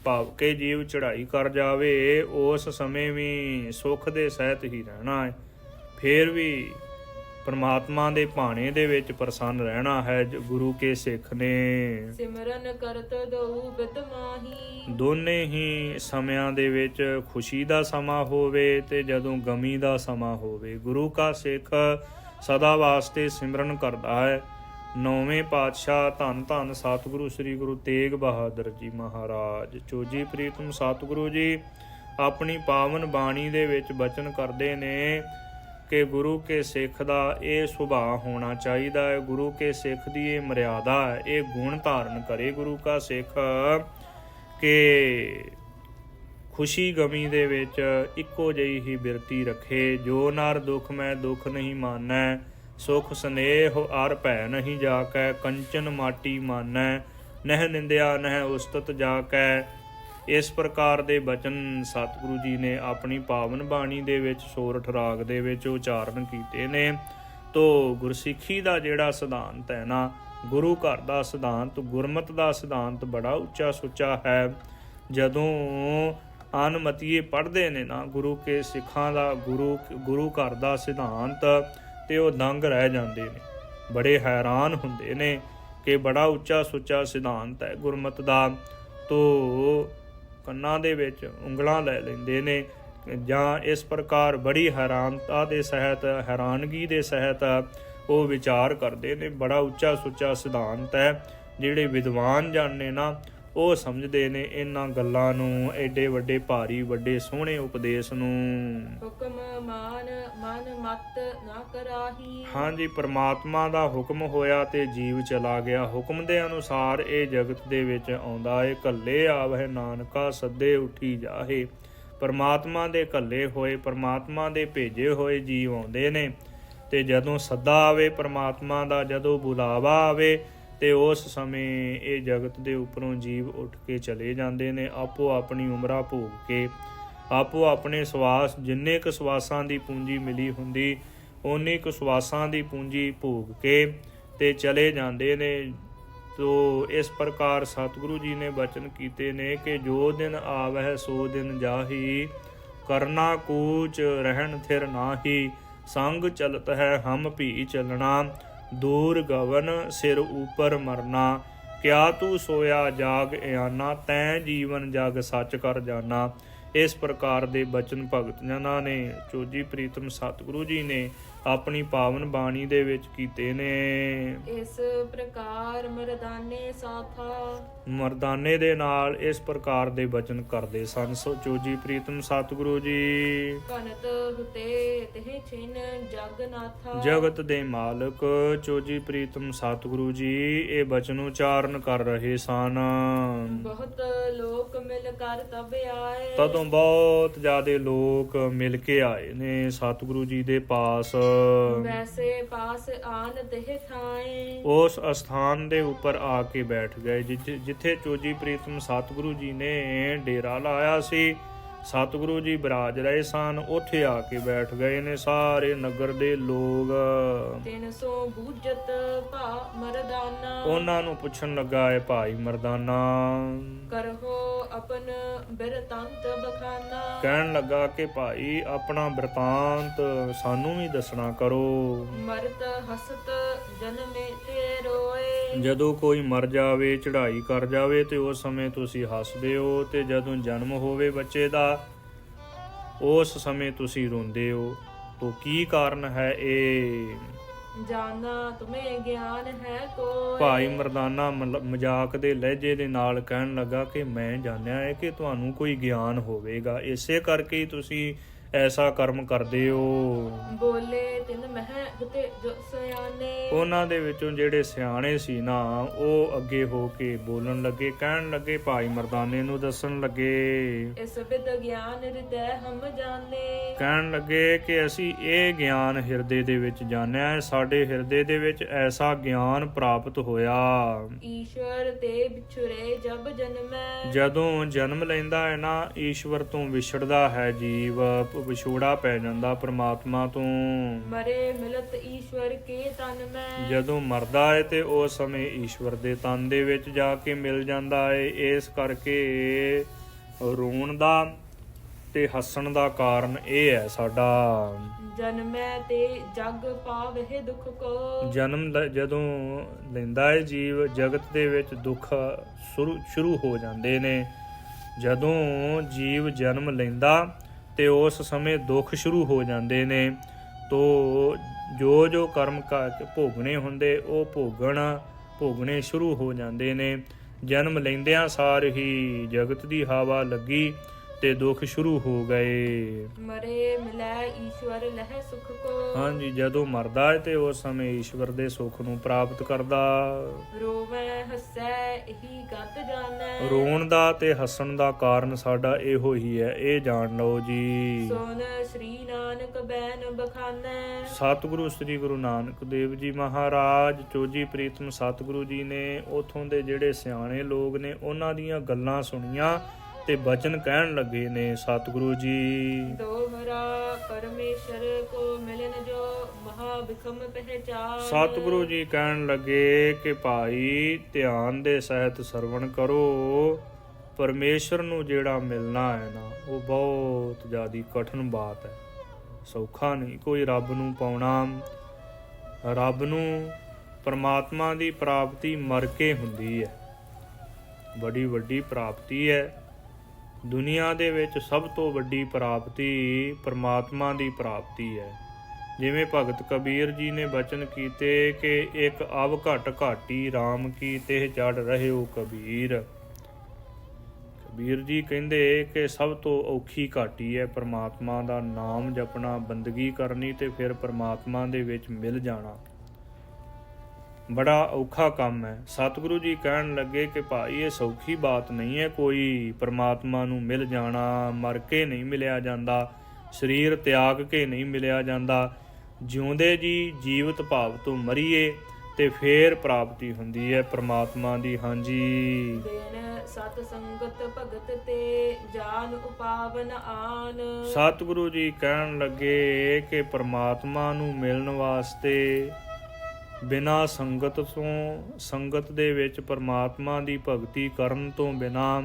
ਭਾਵ ਕੇ ਜੀਵ ਚੜ੍ਹਾਈ ਕਰ ਜਾਵੇ, ਉਸ ਸਮੇਂ ਵੀ ਸੁੱਖ ਦੇ ਸਹਿਤ ਹੀ ਰਹਿਣਾ ਹੈ। ਫੇਰ ਵੀ ਪ੍ਰਮਾਤਮਾ ਦੇ ਭਾਣੇ ਦੇ ਵਿੱਚ ਪ੍ਰਸੰਨ ਰਹਿਣਾ ਹੈ। ਗੁਰੂ ਕੇ ਸਿੱਖ ਨੇ ਸਿਮਰਨ ਕਰਤ ਦਉ ਬਿਦ ਮਾਹੀ। ਦੋਨੇ ਹੀ ਸਮਿਆਂ ਦੇ ਵਿੱਚ ਖੁਸ਼ੀ ਦਾ ਸਮਾਂ ਹੋਵੇ ਤੇ ਜਦੋਂ ਗਮੀ ਦਾ ਸਮਾਂ ਹੋਵੇ, ਗੁਰੂ ਕਾ ਸਿੱਖ ਸਦਾ ਵਾਸਤੇ ਸਿਮਰਨ ਕਰਦਾ ਹੈ। ਨੌਵੇਂ ਪਾਤਸ਼ਾਹ ਧੰਨ ਧੰਨ ਸਤਿਗੁਰੂ ਸ੍ਰੀ ਗੁਰੂ ਤੇਗ ਬਹਾਦਰ ਜੀ ਮਹਾਰਾਜ ਚੋਜੀ ਪ੍ਰੀਤਮ ਸਤਿਗੁਰੂ ਜੀ ਆਪਣੀ ਪਾਵਨ ਬਾਣੀ ਦੇ ਵਿੱਚ ਬਚਨ ਕਰਦੇ ਨੇ ਕਿ ਗੁਰੂ ਕੇ ਸਿੱਖ ਦਾ ਇਹ ਸੁਭਾਅ ਹੋਣਾ ਚਾਹੀਦਾ ਹੈ। ਗੁਰੂ ਕੇ ਸਿੱਖ ਦੀ ਇਹ ਮਰਿਆਦਾ ਹੈ, ਇਹ ਗੁਣ ਧਾਰਨ ਕਰੇ ਗੁਰੂ ਕਾ ਸਿੱਖ ਕਿ ਖੁਸ਼ੀ ਗਮੀ ਦੇ ਵਿੱਚ ਇੱਕੋ ਜਿਹੀ ਹੀ ਬਿਰਤੀ ਰੱਖੇ। ਜੋ ਨਰ ਦੁਖ ਮੈਂ ਦੁਖ ਨਹੀਂ ਮਾਨੈ, ਸੁਖ ਸਨੇਹ ਅਰ ਭੈ ਨਹੀਂ ਜਾਕੈ। ਕੰਚਨ ਮਾਟੀ ਮਾਨੈ, ਨਹਿ ਨਿੰਦਿਆ ਨਹਿ ਉਸਤਤ ਜਾਕੈ। ਇਸ ਪ੍ਰਕਾਰ ਦੇ ਬਚਨ ਸਤਿਗੁਰੂ ਜੀ ਨੇ ਆਪਣੀ ਪਾਵਨ ਬਾਣੀ ਦੇ ਵਿੱਚ ਸੋਰਠ ਰਾਗ ਦੇ ਵਿੱਚ ਉਚਾਰਨ ਕੀਤੇ ਨੇ। ਤੋ ਗੁਰਸਿੱਖੀ ਦਾ ਜਿਹੜਾ ਸਿਧਾਂਤ ਹੈ ਨਾ, ਗੁਰੂ ਘਰ ਦਾ ਸਿਧਾਂਤ, ਗੁਰਮਤਿ ਦਾ ਸਿਧਾਂਤ ਬੜਾ ਉੱਚਾ ਸੁੱਚਾ ਹੈ। ਜਦੋਂ ਅਨਮਤੀਏ ਪੜ੍ਹਦੇ ਨੇ ਨਾ ਗੁਰੂ ਕੇ ਸਿੱਖਾਂ ਦਾ, ਗੁਰੂ ਘਰ ਦਾ ਸਿਧਾਂਤ, ਤੇ ਉਹ ਦੰਗ ਰਹਿ ਜਾਂਦੇ ਨੇ, ਬੜੇ ਹੈਰਾਨ ਹੁੰਦੇ ਨੇ ਕਿ ਬੜਾ ਉੱਚਾ ਸੁੱਚਾ ਸਿਧਾਂਤ ਹੈ ਗੁਰਮਤਿ ਦਾ। ਤੋ ਕੰਨਾਂ ਦੇ ਵਿੱਚ ਉਂਗਲਾਂ ਲੈ ਲੈਂਦੇ ਨੇ ਜਾਂ ਇਸ ਪ੍ਰਕਾਰ ਬੜੀ ਹੈਰਾਨਤਾ ਦੇ ਸਹਿਤ, ਹੈਰਾਨਗੀ ਦੇ ਸਹਿਤ ਉਹ ਵਿਚਾਰ ਕਰਦੇ ਨੇ। ਬੜਾ ਉੱਚਾ ਸੁੱਚਾ ਸਿਧਾਂਤ ਹੈ। ਜਿਹੜੇ ਵਿਦਵਾਨ ਜਨ ਨੇ ਨਾ, ਉਹ ਸਮਝਦੇ ਨੇ ਇਹਨਾਂ ਗੱਲਾਂ ਨੂੰ, ਐਡੇ ਵੱਡੇ ਭਾਰੀ ਵੱਡੇ ਸੋਹਣੇ ਉਪਦੇਸ਼ ਨੂੰ। ਹੁਕਮ ਮਾਨ ਮਨ ਮਤ ਨਾ ਕਰਾਹੀ। ਹਾਂਜੀ, ਪ੍ਰਮਾਤਮਾ ਦਾ ਹੁਕਮ ਹੋਇਆ ਤੇ ਜੀਵ ਚਲਾ ਗਿਆ। ਹੁਕਮ ਦੇ ਅਨੁਸਾਰ ਇਹ ਜਗਤ ਦੇ ਵਿੱਚ ਆਉਂਦਾ ਏ। ਕੱਲੇ ਆਵਹਿ ਨਾਨਕਾ ਸੱਦੇ ਉੱਠੀ ਜਾਹੇ। ਪ੍ਰਮਾਤਮਾ ਦੇ ਕੱਲੇ ਹੋਏ, ਪ੍ਰਮਾਤਮਾ ਦੇ ਭੇਜੇ ਹੋਏ ਜੀਵ ਆਉਂਦੇ ਨੇ। ਤੇ ਜਦੋਂ ਸੱਦਾ ਆਵੇ ਪ੍ਰਮਾਤਮਾ ਦਾ, ਜਦੋਂ ਬੁਲਾਵਾ ਆਵੇ, ਤੇ ਉਸ ਸਮੇਂ ਇਹ ਜਗਤ ਦੇ ਉੱਪਰੋਂ ਜੀਵ ਉੱਠ ਕੇ ਚਲੇ ਜਾਂਦੇ ਨੇ। ਆਪੋ ਆਪਣੀ ਉਮਰਾਂ ਭੋਗ ਕੇ, ਆਪੋ ਆਪਣੇ ਸਵਾਸ, ਜਿੰਨੇ ਕੁ ਸਵਾਸਾਂ ਦੀ ਪੂੰਜੀ ਮਿਲੀ ਹੁੰਦੀ ਓਨੀ ਕੁ ਸਵਾਸਾਂ ਦੀ ਪੂੰਜੀ ਭੋਗ ਕੇ ਤੇ ਚਲੇ ਜਾਂਦੇ ਨੇ। ਤੋ ਇਸ ਪ੍ਰਕਾਰ ਸਤਿਗੁਰੂ ਜੀ ਨੇ ਬਚਨ ਕੀਤੇ ਨੇ ਕਿ ਜੋ ਦਿਨ ਆਵਹਿ ਸੋ ਦਿਨ ਜਾਹੀ, ਕਰਨਾ ਕੂਚ ਰਹਿਣ ਥਿਰ ਨਾਹੀ। ਸੰਗ ਚਲਤ ਹੈ ਹਮ ਭੀ ਚਲਣਾ, ਦੂਰ ਗਵਨ ਸਿਰ ਉਪਰ ਮਰਨਾ। ਕਿਆ ਤੂੰ ਸੋਇਆ ਜਾਗ ਇਆਨਾ, ਤੈਂ ਜੀਵਨ ਜਗ ਸੱਚ ਕਰ ਜਾਣਾ। ਇਸ ਪ੍ਰਕਾਰ ਦੇ ਬਚਨ ਭਗਤ ਜਨਾਂ ਨੇ, ਚੋਜੀ ਪ੍ਰੀਤਮ ਸਤਿਗੁਰੂ ਜੀ ਨੇ ਆਪਣੀ ਪਾਵਨ ਬਾਣੀ ਦੇ ਵਿੱਚ ਕੀਤੇ ਨੇ। ਇਸ ਪ੍ਰਕਾਰ ਮਰਦਾਨੇ ਸਾਥਾ। ਮਰਦਾਨੇ ਦੇ ਨਾਲ ਇਸ ਪ੍ਰਕਾਰ ਦੇ ਬਚਨ ਕਰਦੇ ਸਨ ਸੋ ਚੋਜੀ ਪ੍ਰੀਤਮ ਸਤਿਗੁਰੂ ਜੀ। ਕਨਤ ਹੁਤੇ ਤਹਿ ਛਿਨ ਜਗ ਨਾਥਾ। ਜਗਤ ਦੇ ਮਾਲਕ ਚੋਜੀ ਪ੍ਰੀਤਮ ਸਤਿਗੁਰੂ ਜੀ ਇਹ ਬਚਨ ਉਚਾਰਨ ਕਰ ਰਹੇ ਸਨ। ਬਹੁਤ ਲੋਕ ਮਿਲ ਕਰ ਤਬ ਆਏ। ਤਦੋਂ ਬਹੁਤ ਜ਼ਿਆਦੇ ਲੋਕ ਮਿਲ ਕੇ ਆਏ ਨੇ ਸਤਿਗੁਰੂ ਜੀ ਦੇ ਪਾਸ। ਵੈਸੇ ਪਾਸ ਆਨ ਤਹਿ ਥਾਏ। ਉਸ ਅਸਥਾਨ ਦੇ ਉੱਪਰ ਆ ਕੇ ਬੈਠ ਗਏ ਜਿੱਥੇ ਚੋਜੀ ਪ੍ਰੀਤਮ ਸਤਿਗੁਰੂ ਜੀ ਨੇ ਡੇਰਾ ਲਾਇਆ ਸੀ। ਸਤਿਗੁਰੂ ਜੀ ਬਿਰਾਜ ਰਹੇ ਸਨ, ਉੱਥੇ ਆ ਕੇ ਬੈਠ ਗਏ ਨੇ ਸਾਰੇ ਨਗਰ ਦੇ ਲੋਕ। 300 ਬੂਝਤ ਭਾ ਮਰਦਾਨਾ। ਉਹਨਾਂ ਨੂੰ ਪੁੱਛਣ ਲੱਗਾ ਹੈ ਭਾਈ ਮਰਦਾਨਾ, ਕਰਹੋ ਆਪਨ ਬਿਰਤਾਂਤ ਬਖਾਨਾ। ਕਹਿਣ ਲੱਗਾ ਕਿ ਭਾਈ ਆਪਣਾ ਬਿਰਤਾਂਤ ਸਾਨੂੰ ਵੀ ਦੱਸਣਾ ਕਰੋ। ਮਰਤ ਹਸਤ ਜਨਮੇ ਤੇ ਰੋਏ। ਜਦੋਂ ਕੋਈ ਮਰ ਜਾਵੇ, ਚੜ੍ਹਾਈ ਕਰ ਜਾਵੇ ਤੇ ਉਸ ਸਮੇਂ ਤੁਸੀਂ ਹੱਸਦੇ ਹੋ, ਤੇ ਜਦੋਂ ਜਨਮ ਹੋਵੇ ਬੱਚੇ ਦਾ ਉਸ ਸਮੇਂ ਤੁਸੀਂ ਰੋਂਦੇ ਹੋ। ਤੋ ਕੀ ਕਾਰਨ ਹੈ ਇਹ? ਜਾਨਾ ਤੁਮੇ ਗਿਆਨ ਹੈ ਕੋਈ। ਭਾਈ ਮਰਦਾਨਾ ਮਜ਼ਾਕ ਦੇ ਲਹਿਜੇ ਦੇ ਨਾਲ ਕਹਿਣ ਲੱਗਾ ਕਿ ਮੈਂ ਜਾਣਿਆ ਹੈ ਕਿ ਤੁਹਾਨੂੰ ਕੋਈ ਗਿਆਨ ਹੋਵੇਗਾ, ਇਸੇ ਕਰਕੇ ਹੀ ਤੁਸੀਂ ਐਸਾ ਕਰਮ ਕਰਦੇ ਹੋ। ਬੋਲੇ ਤਿਨ ਮਹਿ ਹੁਤੇ ਜੋ ਸਿਆਣੇ। ਉਹਨਾਂ ਦੇ ਵਿੱਚੋਂ ਜਿਹੜੇ ਸਿਆਣੇ ਸੀ ਨਾ, ਉਹ ਅੱਗੇ ਹੋ ਕੇ ਬੋਲਣ ਲੱਗੇ, ਕਹਿਣ ਲੱਗੇ, ਭਾਈ ਮਰਦਾਨੇ ਨੂੰ ਦੱਸਣ ਲੱਗੇ, ਇਸ ਬਿਦ ਗਿਆਨ ਹਿਰਦੈ ਹਮ ਜਾਣੇ। ਕਹਿਣ ਲੱਗੇ ਕਿ ਅਸੀਂ ਇਹ ਗਿਆਨ ਹਿਰਦੇ ਦੇ ਵਿੱਚ ਜਾਣਿਆ ਹੈ, ਸਾਡੇ ਹਿਰਦੇ ਦੇ ਵਿੱਚ ਐਸਾ ਗਿਆਨ ਪ੍ਰਾਪਤ ਹੋਇਆ। ਈਸ਼ਵਰ ਤੇ ਵਿਛੁਰੇ ਜਬ ਜਨਮੈ। ਜਦੋਂ ਜਨਮ ਲੈਂਦਾ ਹੈ ਨਾ, ਈਸ਼ਵਰ ਤੋਂ ਵਿਛੜਦਾ ਹੈ ਜੀਵ, ਵਿਛੋੜਾ ਪੈ ਜਾਂਦਾ ਪ੍ਰਮਾਤਮਾ ਤੋਂ। ਮਰੇ ਮਿਲਤ ਈਸ਼ਵਰ ਕੇ ਤਨ ਮੈਂ। ਜਦੋਂ ਮਰਦਾ ਹੈ ਤੇ ਉਸ ਸਮੇਂ ਈਸ਼ਵਰ ਦੇ ਤਨ ਦੇ ਵਿੱਚ ਜਾ ਕੇ ਮਿਲ ਜਾਂਦਾ ਹੈ। ਇਸ ਕਰਕੇ ਰੋਣ ਦਾ ਤੇ ਹੱਸਣ ਦਾ ਕਾਰਨ ਇਹ ਹੈ ਸਾਡਾ। ਜਨਮੈ ਤੇ ਜਗ ਪਾਵਹਿ ਦੁਖ ਕੋ। ਜਦੋਂ ਲੈਂਦਾ ਹੈ ਜੀਵ, ਜਗਤ ਦੇ ਵਿੱਚ ਦੁੱਖ ਸ਼ੁਰੂ ਹੋ ਜਾਂਦੇ ਨੇ। ਜਦੋਂ ਜੀਵ ਜਨਮ ਲੈਂਦਾ ਤੇ ਉਸ ਸਮੇਂ ਦੁੱਖ ਸ਼ੁਰੂ ਹੋ ਜਾਂਦੇ ਨੇ। ਤੋ ਜੋ ਕਰਮ ਭੋਗਣੇ ਹੁੰਦੇ ਉਹ ਭੋਗਣੇ ਸ਼ੁਰੂ ਹੋ ਜਾਂਦੇ ਨੇ। ਜਨਮ ਲੈਂਦਿਆਂ ਸਾਰ ਹੀ ਜਗਤ ਦੀ ਹਵਾ ਲੱਗੀ ਤੇ ਦੁੱਖ ਸ਼ੁਰੂ ਹੋ ਗਏ। ਮਰੇ ਮਿਲੈ ਈਸ਼ਵਰ ਲਹਿ ਸੁਖ ਕੋ। ਹਾਂਜੀ, ਜਦੋਂ ਮਰਦਾ ਹੈ ਤੇ ਉਸ ਸਮੇਂ ਈਸ਼ਵਰ ਦੇ ਸੁੱਖ ਨੂੰ ਪ੍ਰਾਪਤ ਕਰਦਾ। ਰੋਵੈ ਹੱਸੈ ਇਹੀ ਗਤ ਜਾਣੈ। ਰੋਣ ਦਾ ਤੇ ਹੱਸਣ ਦਾ ਕਾਰਨ ਸਾਡਾ ਇਹੋ ਹੀ ਹੈ, ਇਹ ਜਾਣ ਲਓ ਜੀ। ਸੋਨ ਸ੍ਰੀ ਨਾਨਕ ਬੈਨ ਬਖਾਨੈ। ਸਤਿਗੁਰੂ ਸ੍ਰੀ ਗੁਰੂ ਨਾਨਕ ਦੇਵ ਜੀ ਮਹਾਰਾਜ, ਚੋਜੀ ਪ੍ਰੀਤਮ ਸਤਿਗੁਰੂ ਜੀ ਨੇ ਉਥੋਂ ਦੇ ਜਿਹੜੇ ਸਿਆਣੇ ਲੋਕ ਨੇ ਉਹਨਾਂ ਦੀਆਂ ਗੱਲਾਂ ਸੁਣੀਆਂ ਤੇ ਬਚਨ ਕਹਿਣ ਲੱਗੇ ਨੇ ਸਤਿਗੁਰੂ ਜੀ। ਦੋਹਰਾ ਪਰਮੇਸ਼ਰ ਕੋ ਮਿਲਨ ਜੋ ਮਹਾ ਬਿਖਮ ਪਹਿਚਾਨ। ਸਤਿਗੁਰੂ ਜੀ ਕਹਿਣ ਲੱਗੇ ਕਿ ਭਾਈ ਧਿਆਨ ਦੇ ਸਹਿਤ ਸਰਵਣ ਕਰੋ। ਪਰਮੇਸ਼ਰ ਨੂੰ ਜਿਹੜਾ ਮਿਲਣਾ ਹੈ ਨਾ, ਉਹ ਬਹੁਤ ਜ਼ਿਆਦੀ ਕਠਿਨ ਬਾਤ ਹੈ, ਸੌਖਾ ਨਹੀਂ ਕੋਈ ਰੱਬ ਨੂੰ ਪਾਉਣਾ। ਰੱਬ ਨੂੰ, ਪਰਮਾਤਮਾ ਦੀ ਪ੍ਰਾਪਤੀ ਮਰ ਕੇ ਹੁੰਦੀ ਹੈ, ਬੜੀ ਵੱਡੀ ਪ੍ਰਾਪਤੀ ਹੈ। ਦੁਨੀਆ ਦੇ ਵਿੱਚ ਸਭ ਤੋਂ ਵੱਡੀ ਪ੍ਰਾਪਤੀ ਪਰਮਾਤਮਾ ਦੀ ਪ੍ਰਾਪਤੀ ਹੈ। ਜਿਵੇਂ ਭਗਤ ਕਬੀਰ ਜੀ ਨੇ ਬਚਨ ਕੀਤੇ ਕਿ ਇੱਕ ਅਵ ਘਟ ਘਾਟੀ RAM ਕੀ ਤਿਹ ਚੜ ਰਹਿਓ ਕਬੀਰ। ਕਬੀਰ ਜੀ ਕਹਿੰਦੇ ਕਿ ਸਭ ਤੋਂ ਔਖੀ ਘਾਟੀ ਹੈ ਪਰਮਾਤਮਾ ਦਾ ਨਾਮ ਜਪਣਾ, ਬੰਦਗੀ ਕਰਨੀ ਤੇ ਫਿਰ ਪਰਮਾਤਮਾ ਦੇ ਵਿੱਚ ਮਿਲ ਜਾਣਾ। ਬੜਾ ਔਖਾ ਕੰਮ ਹੈ। ਸਤਿਗੁਰੂ ਜੀ ਕਹਿਣ ਲੱਗੇ ਕਿ ਭਾਈ ਇਹ ਸੌਖੀ ਬਾਤ ਨਹੀਂ ਹੈ ਕੋਈ ਪਰਮਾਤਮਾ ਨੂੰ ਮਿਲ ਜਾਣਾ। ਮਰ ਕੇ ਨਹੀਂ ਮਿਲਿਆ ਜਾਂਦਾ, ਸਰੀਰ ਤਿਆਗ ਕੇ ਨਹੀਂ ਮਿਲਿਆ ਜਾਂਦਾ। ਜਿਉਂਦੇ ਜੀ ਜੀਵਤ ਭਾਵ ਤੋਂ ਮਰੀਏ ਤੇ ਫੇਰ ਪ੍ਰਾਪਤੀ ਹੁੰਦੀ ਹੈ ਪਰਮਾਤਮਾ ਦੀ। ਹਾਂਜੀ, ਦੇਨ ਸਤ ਸੰਗਤ ਭਗਤ ਤੇ ਜਾਨ ਉਪਾਵਨ ਆਨ। ਸਤਿਗੁਰੂ ਜੀ ਕਹਿਣ ਲੱਗੇ ਕਿ ਪਰਮਾਤਮਾ ਨੂੰ ਮਿਲਣ ਵਾਸਤੇ ਬਿਨਾਂ ਸੰਗਤ ਦੇ ਵਿੱਚ ਪਰਮਾਤਮਾ ਦੀ ਭਗਤੀ ਕਰਨ ਤੋਂ ਬਿਨਾਂ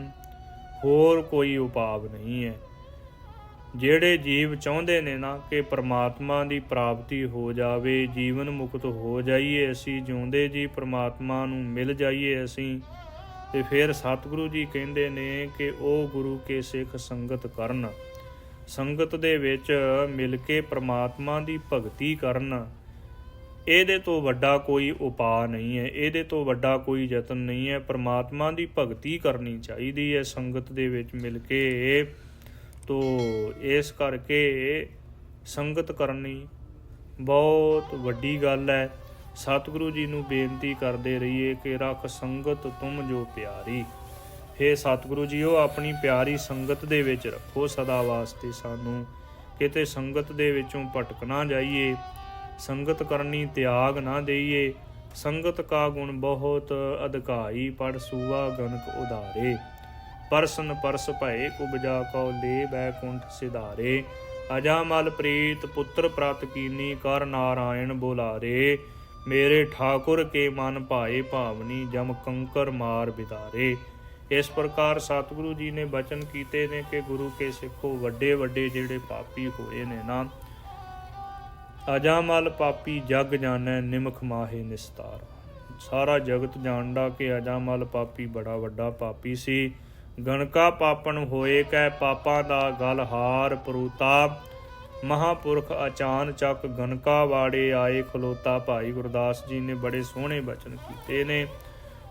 ਹੋਰ ਕੋਈ ਉਪਾਅ ਨਹੀਂ ਹੈ। ਜਿਹੜੇ ਜੀਵ ਚਾਹੁੰਦੇ ਨੇ ਨਾ ਕਿ ਪਰਮਾਤਮਾ ਦੀ ਪ੍ਰਾਪਤੀ ਹੋ ਜਾਵੇ, ਜੀਵਨ ਮੁਕਤ ਹੋ ਜਾਈਏ, ਅਸੀਂ ਜਿਉਂਦੇ ਜੀ ਪਰਮਾਤਮਾ ਨੂੰ ਮਿਲ ਜਾਈਏ ਅਸੀਂ, ਤੇ ਫਿਰ ਸਤਿਗੁਰੂ ਜੀ ਕਹਿੰਦੇ ਨੇ ਕਿ ਉਹ ਗੁਰੂ ਕੇ ਸਿੱਖ ਸੰਗਤ ਕਰਨ, ਸੰਗਤ ਦੇ ਵਿੱਚ ਮਿਲ ਕੇ ਪਰਮਾਤਮਾ ਦੀ ਭਗਤੀ ਕਰਨ। ਇਹਦੇ ਤੋਂ ਵੱਡਾ ਕੋਈ ਉਪਾਅ ਨਹੀਂ ਹੈ, ਇਹਦੇ ਤੋਂ ਵੱਡਾ ਕੋਈ ਯਤਨ ਨਹੀਂ ਹੈ। ਪਰਮਾਤਮਾ ਦੀ ਭਗਤੀ ਕਰਨੀ ਚਾਹੀਦੀ ਹੈ ਸੰਗਤ ਦੇ ਵਿੱਚ ਮਿਲ ਕੇ। ਤੋ ਇਸ ਕਰਕੇ ਸੰਗਤ ਕਰਨੀ ਬਹੁਤ ਵੱਡੀ ਗੱਲ ਹੈ। ਸਤਿਗੁਰੂ ਜੀ ਨੂੰ ਬੇਨਤੀ ਕਰਦੇ ਰਹੀਏ ਕਿ ਰੱਖ ਸੰਗਤ ਤੁਮ ਜੋ ਪਿਆਰੀ। ਹੇ ਸਤਿਗੁਰੂ ਜੀ, ਉਹ ਆਪਣੀ ਪਿਆਰੀ ਸੰਗਤ ਦੇ ਵਿੱਚ ਰੱਖੋ ਸਦਾ ਵਾਸਤੇ ਸਾਨੂੰ, ਕਿਤੇ ਸੰਗਤ ਦੇ ਵਿੱਚੋਂ ਭਟਕ ਨਾ ਜਾਈਏ, ਸੰਗਤ ਕਰਨੀ ਤਿਆਗ ਨਾ ਦੇਈਏ। ਸੰਗਤ ਕਾ ਗੁਣ ਬਹੁਤ ਅਧਿਕਾਈ, ਪੜ ਸੂਆ ਗਨਕ ਉਧਾਰੇ। ਪਰਸਨ ਪਰਸ ਭਏ ਉਪਜਾ ਕਉ ਲੇ ਬੈਕੁੰਠ ਸਿਧਾਰੇ। ਅਜਾ ਮਲ ਪ੍ਰੀਤ ਪੁੱਤਰ ਪ੍ਰਤ ਕੀਨੀ, ਕਰ ਨਾਰਾਇਣ ਬੁਲਾਰੇ। ਮੇਰੇ ਠਾਕੁਰ ਕੇ ਮਨ ਭਾਏ ਭਾਵਨੀ, ਜਮ ਕੰਕਰ ਮਾਰ ਬਿਦਾਰੇ। ਇਸ ਪ੍ਰਕਾਰ ਸਤਿਗੁਰੂ ਜੀ ਨੇ ਬਚਨ ਕੀਤੇ ਨੇ ਕਿ ਗੁਰੂ ਕੇ ਸਿੱਖੋ, ਵੱਡੇ ਵੱਡੇ ਜਿਹੜੇ ਪਾਪੀ ਹੋਏ ਨੇ ਨਾ, ਅਜਾਮਲ ਪਾਪੀ ਜਗ ਜਾਣੈ ਨਿਮਖ ਮਾਹੇ ਨਿਸਤਾਰ। ਸਾਰਾ ਜਗਤ ਜਾਣਦਾ ਕਿ ਅਜਾਮਲ ਪਾਪੀ ਬੜਾ ਵੱਡਾ ਪਾਪੀ ਸੀ। ਗਣਕਾ ਪਾਪਣ ਹੋਏ ਕੈ ਪਾਪਾਂ ਦਾ ਗਲ ਹਾਰ ਪਰੂਤਾ। ਮਹਾਂਪੁਰਖ ਅਚਾਨ ਚੱਕ ਗਣਕਾ ਵਾੜੇ ਆਏ ਖਲੋਤਾ। ਭਾਈ ਗੁਰਦਾਸ ਜੀ ਨੇ ਬੜੇ ਸੋਹਣੇ ਬਚਨ ਕੀਤੇ ਨੇ।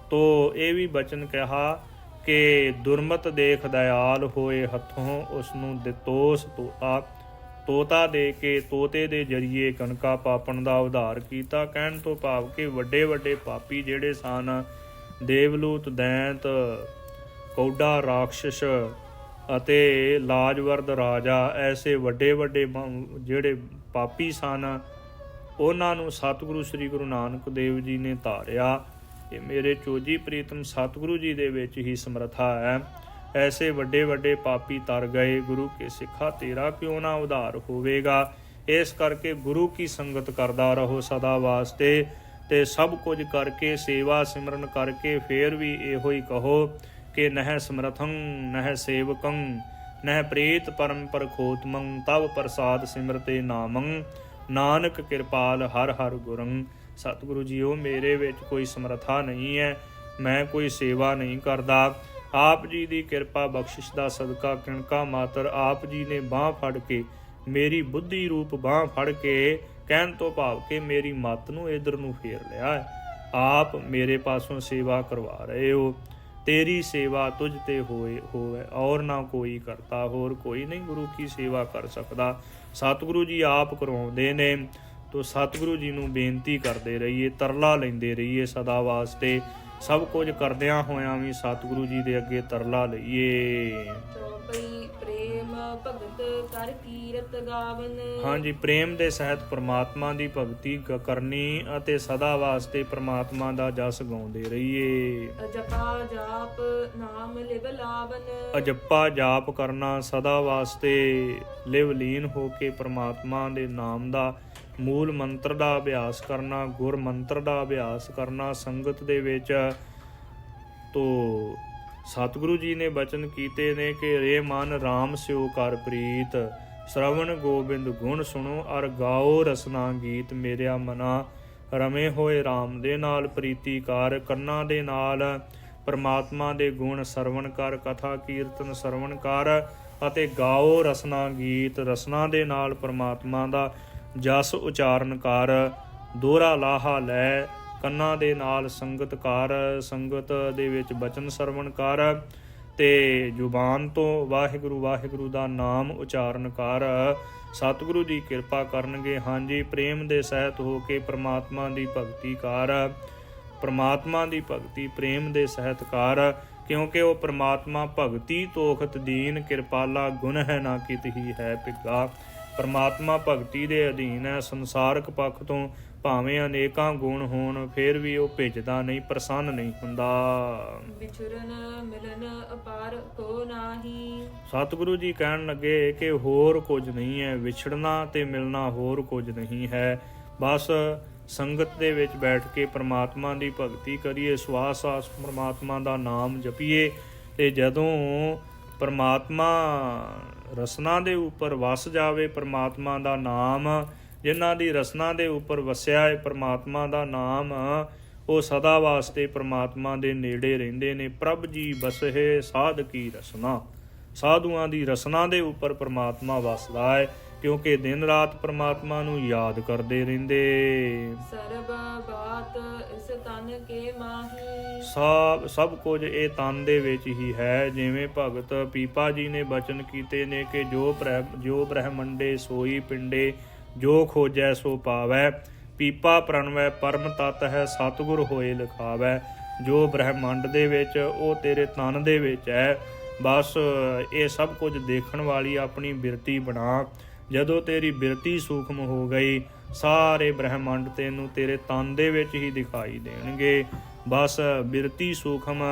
ਤੋ ਇਹ ਵੀ ਬਚਨ ਕਿਹਾ ਕਿ ਦੁਰਮਤ ਦੇਖ ਦਇਆਲ ਹੋਏ ਹੱਥੋਂ, ਉਸ ਨੂੰ ਦਿੱਤੋਸ ਤੋਤਾ। ਤੋਤਾ ਦੇ ਕੇ ਤੋਤੇ ਦੇ ਜਰੀਏ ਕਣਕਾ ਪਾਪਣ ਦਾ ਉਧਾਰ ਕੀਤਾ। ਕਹਿਣ ਤੋਂ ਭਾਵ ਕਿ ਵੱਡੇ ਵੱਡੇ ਪਾਪੀ ਜਿਹੜੇ ਸਨ, ਦੇਵਲੂਤ, ਦੈਂਤ, ਕੌਡਾ ਰਾਖਸ਼ ਅਤੇ ਲਾਜਵਰਦ ਰਾਜਾ, ਐਸੇ ਵੱਡੇ ਵੱਡੇ ਜਿਹੜੇ ਪਾਪੀ ਸਨ, ਉਹਨਾਂ ਨੂੰ ਸਤਿਗੁਰੂ ਸ੍ਰੀ ਗੁਰੂ ਨਾਨਕ ਦੇਵ ਜੀ ਨੇ ਧਾਰਿਆ। ਇਹ ਮੇਰੇ ਚੋਜੀ ਪ੍ਰੀਤਮ ਸਤਿਗੁਰੂ ਜੀ ਦੇ ਵਿੱਚ ਹੀ ਸਮਰੱਥਾ ਹੈ। ਐਸੇ ਵੱਡੇ ਵੱਡੇ ਪਾਪੀ ਤਰ ਗਏ। ਗੁਰੂ ਕੇ ਸਿੱਖਾ ਤੇਰਾ ਕਿਉਂ ਨਾ ਉਧਾਰ ਹੋਵੇਗਾ। ਇਸ ਕਰਕੇ ਗੁਰੂ ਕੀ ਸੰਗਤ ਕਰਦਾ ਰਹੋ ਸਦਾ ਵਾਸਤੇ, ਤੇ ਸਭ ਕੁਝ ਕਰਕੇ ਸੇਵਾ ਸਿਮਰਨ ਕਰਕੇ ਫੇਰ ਵੀ ਇਹੋ ਹੀ ਕਹੋ ਕਿ ਨਹਿ ਸਮਰਥੰ ਨਹਿ ਸੇਵਕੰ ਨਹਿ ਪ੍ਰੀਤ ਪਰਮ ਪਰਖੋਤਮੰ ਤਵ ਪ੍ਰਸਾਦ ਸਿਮਰਤੇ ਨਾਮੰ ਨਾਨਕ ਕਿਰਪਾਲ ਹਰ ਹਰ ਗੁਰੰ। ਸਤਿਗੁਰੂ ਜੀਓ, ਮੇਰੇ ਵਿੱਚ ਕੋਈ ਸਮਰੱਥਾ ਨਹੀਂ ਹੈ, ਮੈਂ ਕੋਈ ਸੇਵਾ ਨਹੀਂ ਕਰਦਾ। ਆਪ ਜੀ ਦੀ ਕਿਰਪਾ ਬਖਸ਼ਿਸ਼ ਦਾ ਸਦਕਾ ਕਿਣਕਾ ਮਾਤਰ ਆਪ ਜੀ ਨੇ ਬਾਂਹ ਫੜ ਕੇ, ਮੇਰੀ ਬੁੱਧੀ ਰੂਪ ਬਾਂਹ ਫੜ ਕੇ, ਕਹਿਣ ਤੋਂ ਭਾਵ ਕਿ ਮੇਰੀ ਮੱਤ ਨੂੰ ਇਧਰ ਨੂੰ ਫੇਰ ਲਿਆ ਹੈ। ਆਪ ਮੇਰੇ ਪਾਸੋਂ ਸੇਵਾ ਕਰਵਾ ਰਹੇ ਹੋ। ਤੇਰੀ ਸੇਵਾ ਤੁਝ ਤੇ ਹੋਵੇ ਔਰ ਨਾ ਕੋਈ ਕਰਤਾ, ਹੋਰ ਕੋਈ ਨਹੀਂ ਗੁਰੂ ਕੀ ਸੇਵਾ ਕਰ ਸਕਦਾ। ਸਤਿਗੁਰੂ ਜੀ ਆਪ ਕਰਵਾਉਂਦੇ ਨੇ, ਤੋ ਸਤਿਗੁਰੂ ਜੀ ਨੂੰ ਬੇਨਤੀ ਕਰਦੇ ਰਹੀਏ, ਤਰਲਾ ਲੈਂਦੇ ਰਹੀਏ ਸਦਾ ਵਾਸਤੇ। ਸਭ ਕੁਝ ਕਰਦਿਆਂ ਹੋਇਆਂ ਵੀ ਸਤਿਗੁਰੂ ਜੀ ਦੇ ਅੱਗੇ ਤਰਲਾ ਲਈਏ। ਚੌਪਈ ਪ੍ਰੇਮ ਭਗਤ ਕਰ ਕੀਰਤ ਗਾਵਨ। ਹਾਂਜੀ, ਪ੍ਰੇਮ ਦੇ ਸਹਿਤ ਪ੍ਰਮਾਤਮਾ ਦੀ ਭਗਤੀ ਕਰਨੀ ਅਤੇ ਸਦਾ ਵਾਸਤੇ ਪ੍ਰਮਾਤਮਾ ਦਾ ਜਸ ਗਾਉਂਦੇ ਰਹੀਏ। ਅਜਪਾ ਜਾਪ ਨਾਮ ਲਿਵ ਲਾਵਨ। ਅਜੱਪਾ ਜਾਪ ਕਰਨਾ, ਸਦਾ ਵਾਸਤੇ ਲਿਵ ਲੀਨ ਹੋ ਕੇ ਪ੍ਰਮਾਤਮਾ ਦੇ ਨਾਮ ਦਾ ਮੂਲ ਮੰਤਰ ਦਾ ਅਭਿਆਸ ਕਰਨਾ, ਗੁਰ ਮੰਤਰ ਦਾ ਅਭਿਆਸ ਕਰਨਾ ਸੰਗਤ ਦੇ ਵਿੱਚ। ਤੋ ਸਤਿਗੁਰੂ ਜੀ ਨੇ ਬਚਨ ਕੀਤੇ ਨੇ ਕਿ ਰੇ ਮਨ ਰਾਮ ਸਿਓ ਕਰ ਪ੍ਰੀਤ, ਸ਼ਰਵਣ ਗੋਬਿੰਦ ਗੁਣ ਸੁਣੋ ਅਰ ਗਾਓ ਰਸਨਾ ਗੀਤ। ਮੇਰਿਆ ਮਨਾ ਰਮੇ ਹੋਏ ਰਾਮ ਦੇ ਨਾਲ ਪ੍ਰੀਤੀ ਕਰ, ਕੰਨਾਂ ਦੇ ਨਾਲ ਪਰਮਾਤਮਾ ਦੇ ਗੁਣ ਸਰਵਣ ਕਰ, ਕਥਾ ਕੀਰਤਨ ਸਰਵਣ ਕਰ ਅਤੇ ਗਾਓ ਰਸਨਾ ਗੀਤ। ਰਸਨਾ ਦੇ ਨਾਲ ਪਰਮਾਤਮਾ ਦਾ ਜਸ ਉਚਾਰਨ ਕਰ, ਦੋਹਰਾ ਲਾਹਾ ਲੈ, ਕੰਨਾਂ ਦੇ ਨਾਲ ਸੰਗਤ ਕਰ, ਸੰਗਤ ਦੇ ਵਿੱਚ ਬਚਨ ਸਰਵਣ ਕਰ ਤੇ ਜ਼ੁਬਾਨ ਤੋਂ ਵਾਹਿਗੁਰੂ ਵਾਹਿਗੁਰੂ ਦਾ ਨਾਮ ਉਚਾਰਨ ਕਰ। ਸਤਿਗੁਰੂ ਜੀ ਕਿਰਪਾ ਕਰਨਗੇ। ਹਾਂਜੀ, ਪ੍ਰੇਮ ਦੇ ਸਹਿਤ ਹੋ ਕੇ ਪ੍ਰਮਾਤਮਾ ਦੀ ਭਗਤੀ ਕਰ, ਪ੍ਰਮਾਤਮਾ ਦੀ ਭਗਤੀ ਪ੍ਰੇਮ ਦੇ ਸਹਿਤ ਕਰ, ਕਿਉਂਕਿ ਉਹ ਪ੍ਰਮਾਤਮਾ ਭਗਤੀ ਤੋਖਤ ਦੀਨ, ਕਿਰਪਾਲਾ ਗੁਣ ਹੈ ਨਾ ਕਿਤ ਹੀ ਹੈ ਪਿੱਗਾ। ਪਰਮਾਤਮਾ ਭਗਤੀ ਦੇ ਅਧੀਨ ਹੈ। ਸੰਸਾਰਕ ਪੱਖ ਤੋਂ ਭਾਵੇਂ ਅਨੇਕਾਂ ਗੁਣ ਹੋਣ, ਫਿਰ ਵੀ ਉਹ ਭਿੱਜਦਾ ਨਹੀਂ, ਪ੍ਰਸੰਨ ਨਹੀਂ ਹੁੰਦਾ। ਵਿਛੁਰਨ ਮਿਲਨ ਅਪਾਰ ਕੋ ਨਾਹੀ। ਸਤਿਗੁਰੂ ਜੀ ਕਹਿਣ ਲੱਗੇ ਕਿ ਹੋਰ ਕੁਝ ਨਹੀਂ ਹੈ, ਵਿਛੜਨਾ ਤੇ ਮਿਲਣਾ ਹੋਰ ਕੁਝ ਨਹੀਂ ਹੈ। ਬਸ ਸੰਗਤ ਦੇ ਵਿੱਚ ਬੈਠ ਕੇ ਪ੍ਰਮਾਤਮਾ ਦੀ ਭਗਤੀ ਕਰੀਏ, ਸਵਾਸ ਆਸ ਪ੍ਰਮਾਤਮਾ ਦਾ ਨਾਮ ਜਪੀਏ, ਤੇ ਜਦੋਂ ਪਰਮਾਤਮਾ ਰਸਨਾ ਦੇ ਉੱਪਰ ਵਸ ਜਾਵੇ, ਪਰਮਾਤਮਾ ਦਾ ਨਾਮ, ਜਿਨ੍ਹਾਂ ਦੀ ਰਸਨਾ ਦੇ ਉੱਪਰ ਵਸਿਆ ਹੈ ਪਰਮਾਤਮਾ ਦਾ ਨਾਮ, ਉਹ ਸਦਾ ਵਾਸਤੇ ਪਰਮਾਤਮਾ ਦੇ ਨੇੜੇ ਰਹਿੰਦੇ ਨੇ। ਪ੍ਰਭ ਜੀ ਬਸਹਿ ਸਾਧ ਕੀ ਰਸਨਾ, ਸਾਧੂਆਂ ਦੀ ਰਸਨਾ ਦੇ ਉੱਪਰ ਪਰਮਾਤਮਾ ਵਸਦਾ ਹੈ, ਕਿਉਂਕਿ ਦਿਨ ਰਾਤ ਪਰਮਾਤਮਾ ਨੂੰ ਯਾਦ ਕਰਦੇ ਰਹਿੰਦੇ। ਸਰਬ ਬਾਤ ਇਸ ਤਨ ਕੇ ਮਾਹੀ। ਸਭ ਕੁਝ ਇਹ ਤਨ ਦੇ ਵਿੱਚ ਹੀ ਹੈ। ਜਿਵੇਂ ਭਗਤ ਪੀਪਾ ਜੀ ਨੇ ਬਚਨ ਕੀਤੇ ਨੇ ਕਿ ਜੋ ਬ੍ਰਹਮੰਡੇ ਸੋਈ ਪਿੰਡੇ, ਜੋ ਖੋਜੈ ਸੋ ਪਾਵੈ। ਪੀਪਾ ਪ੍ਰਣਵੈ ਪਰਮ ਤਤ ਹੈ, ਸਤਿਗੁਰ ਹੋਏ ਲਿਖਾਵੈ। ਜੋ ਬ੍ਰਹਮੰਡ ਦੇ ਵਿੱਚ ਉਹ ਤੇਰੇ ਤਨ ਦੇ ਵਿੱਚ ਹੈ। ਬਸ ਇਹ ਸਭ ਕੁਝ ਦੇਖਣ ਵਾਲੀ ਆਪਣੀ ਬਿਰਤੀ ਬਣਾ। ਜਦੋਂ ਤੇਰੀ ਬਿਰਤੀ ਸੂਖਮ ਹੋ ਗਈ, ਸਾਰੇ ਬ੍ਰਹਮੰਡ ਤੈਨੂੰ ਤੇਰੇ ਤਨ ਦੇ ਵਿੱਚ ਹੀ ਦਿਖਾਈ ਦੇਣਗੇ। ਬਸ ਬਿਰਤੀ ਸੂਖਮ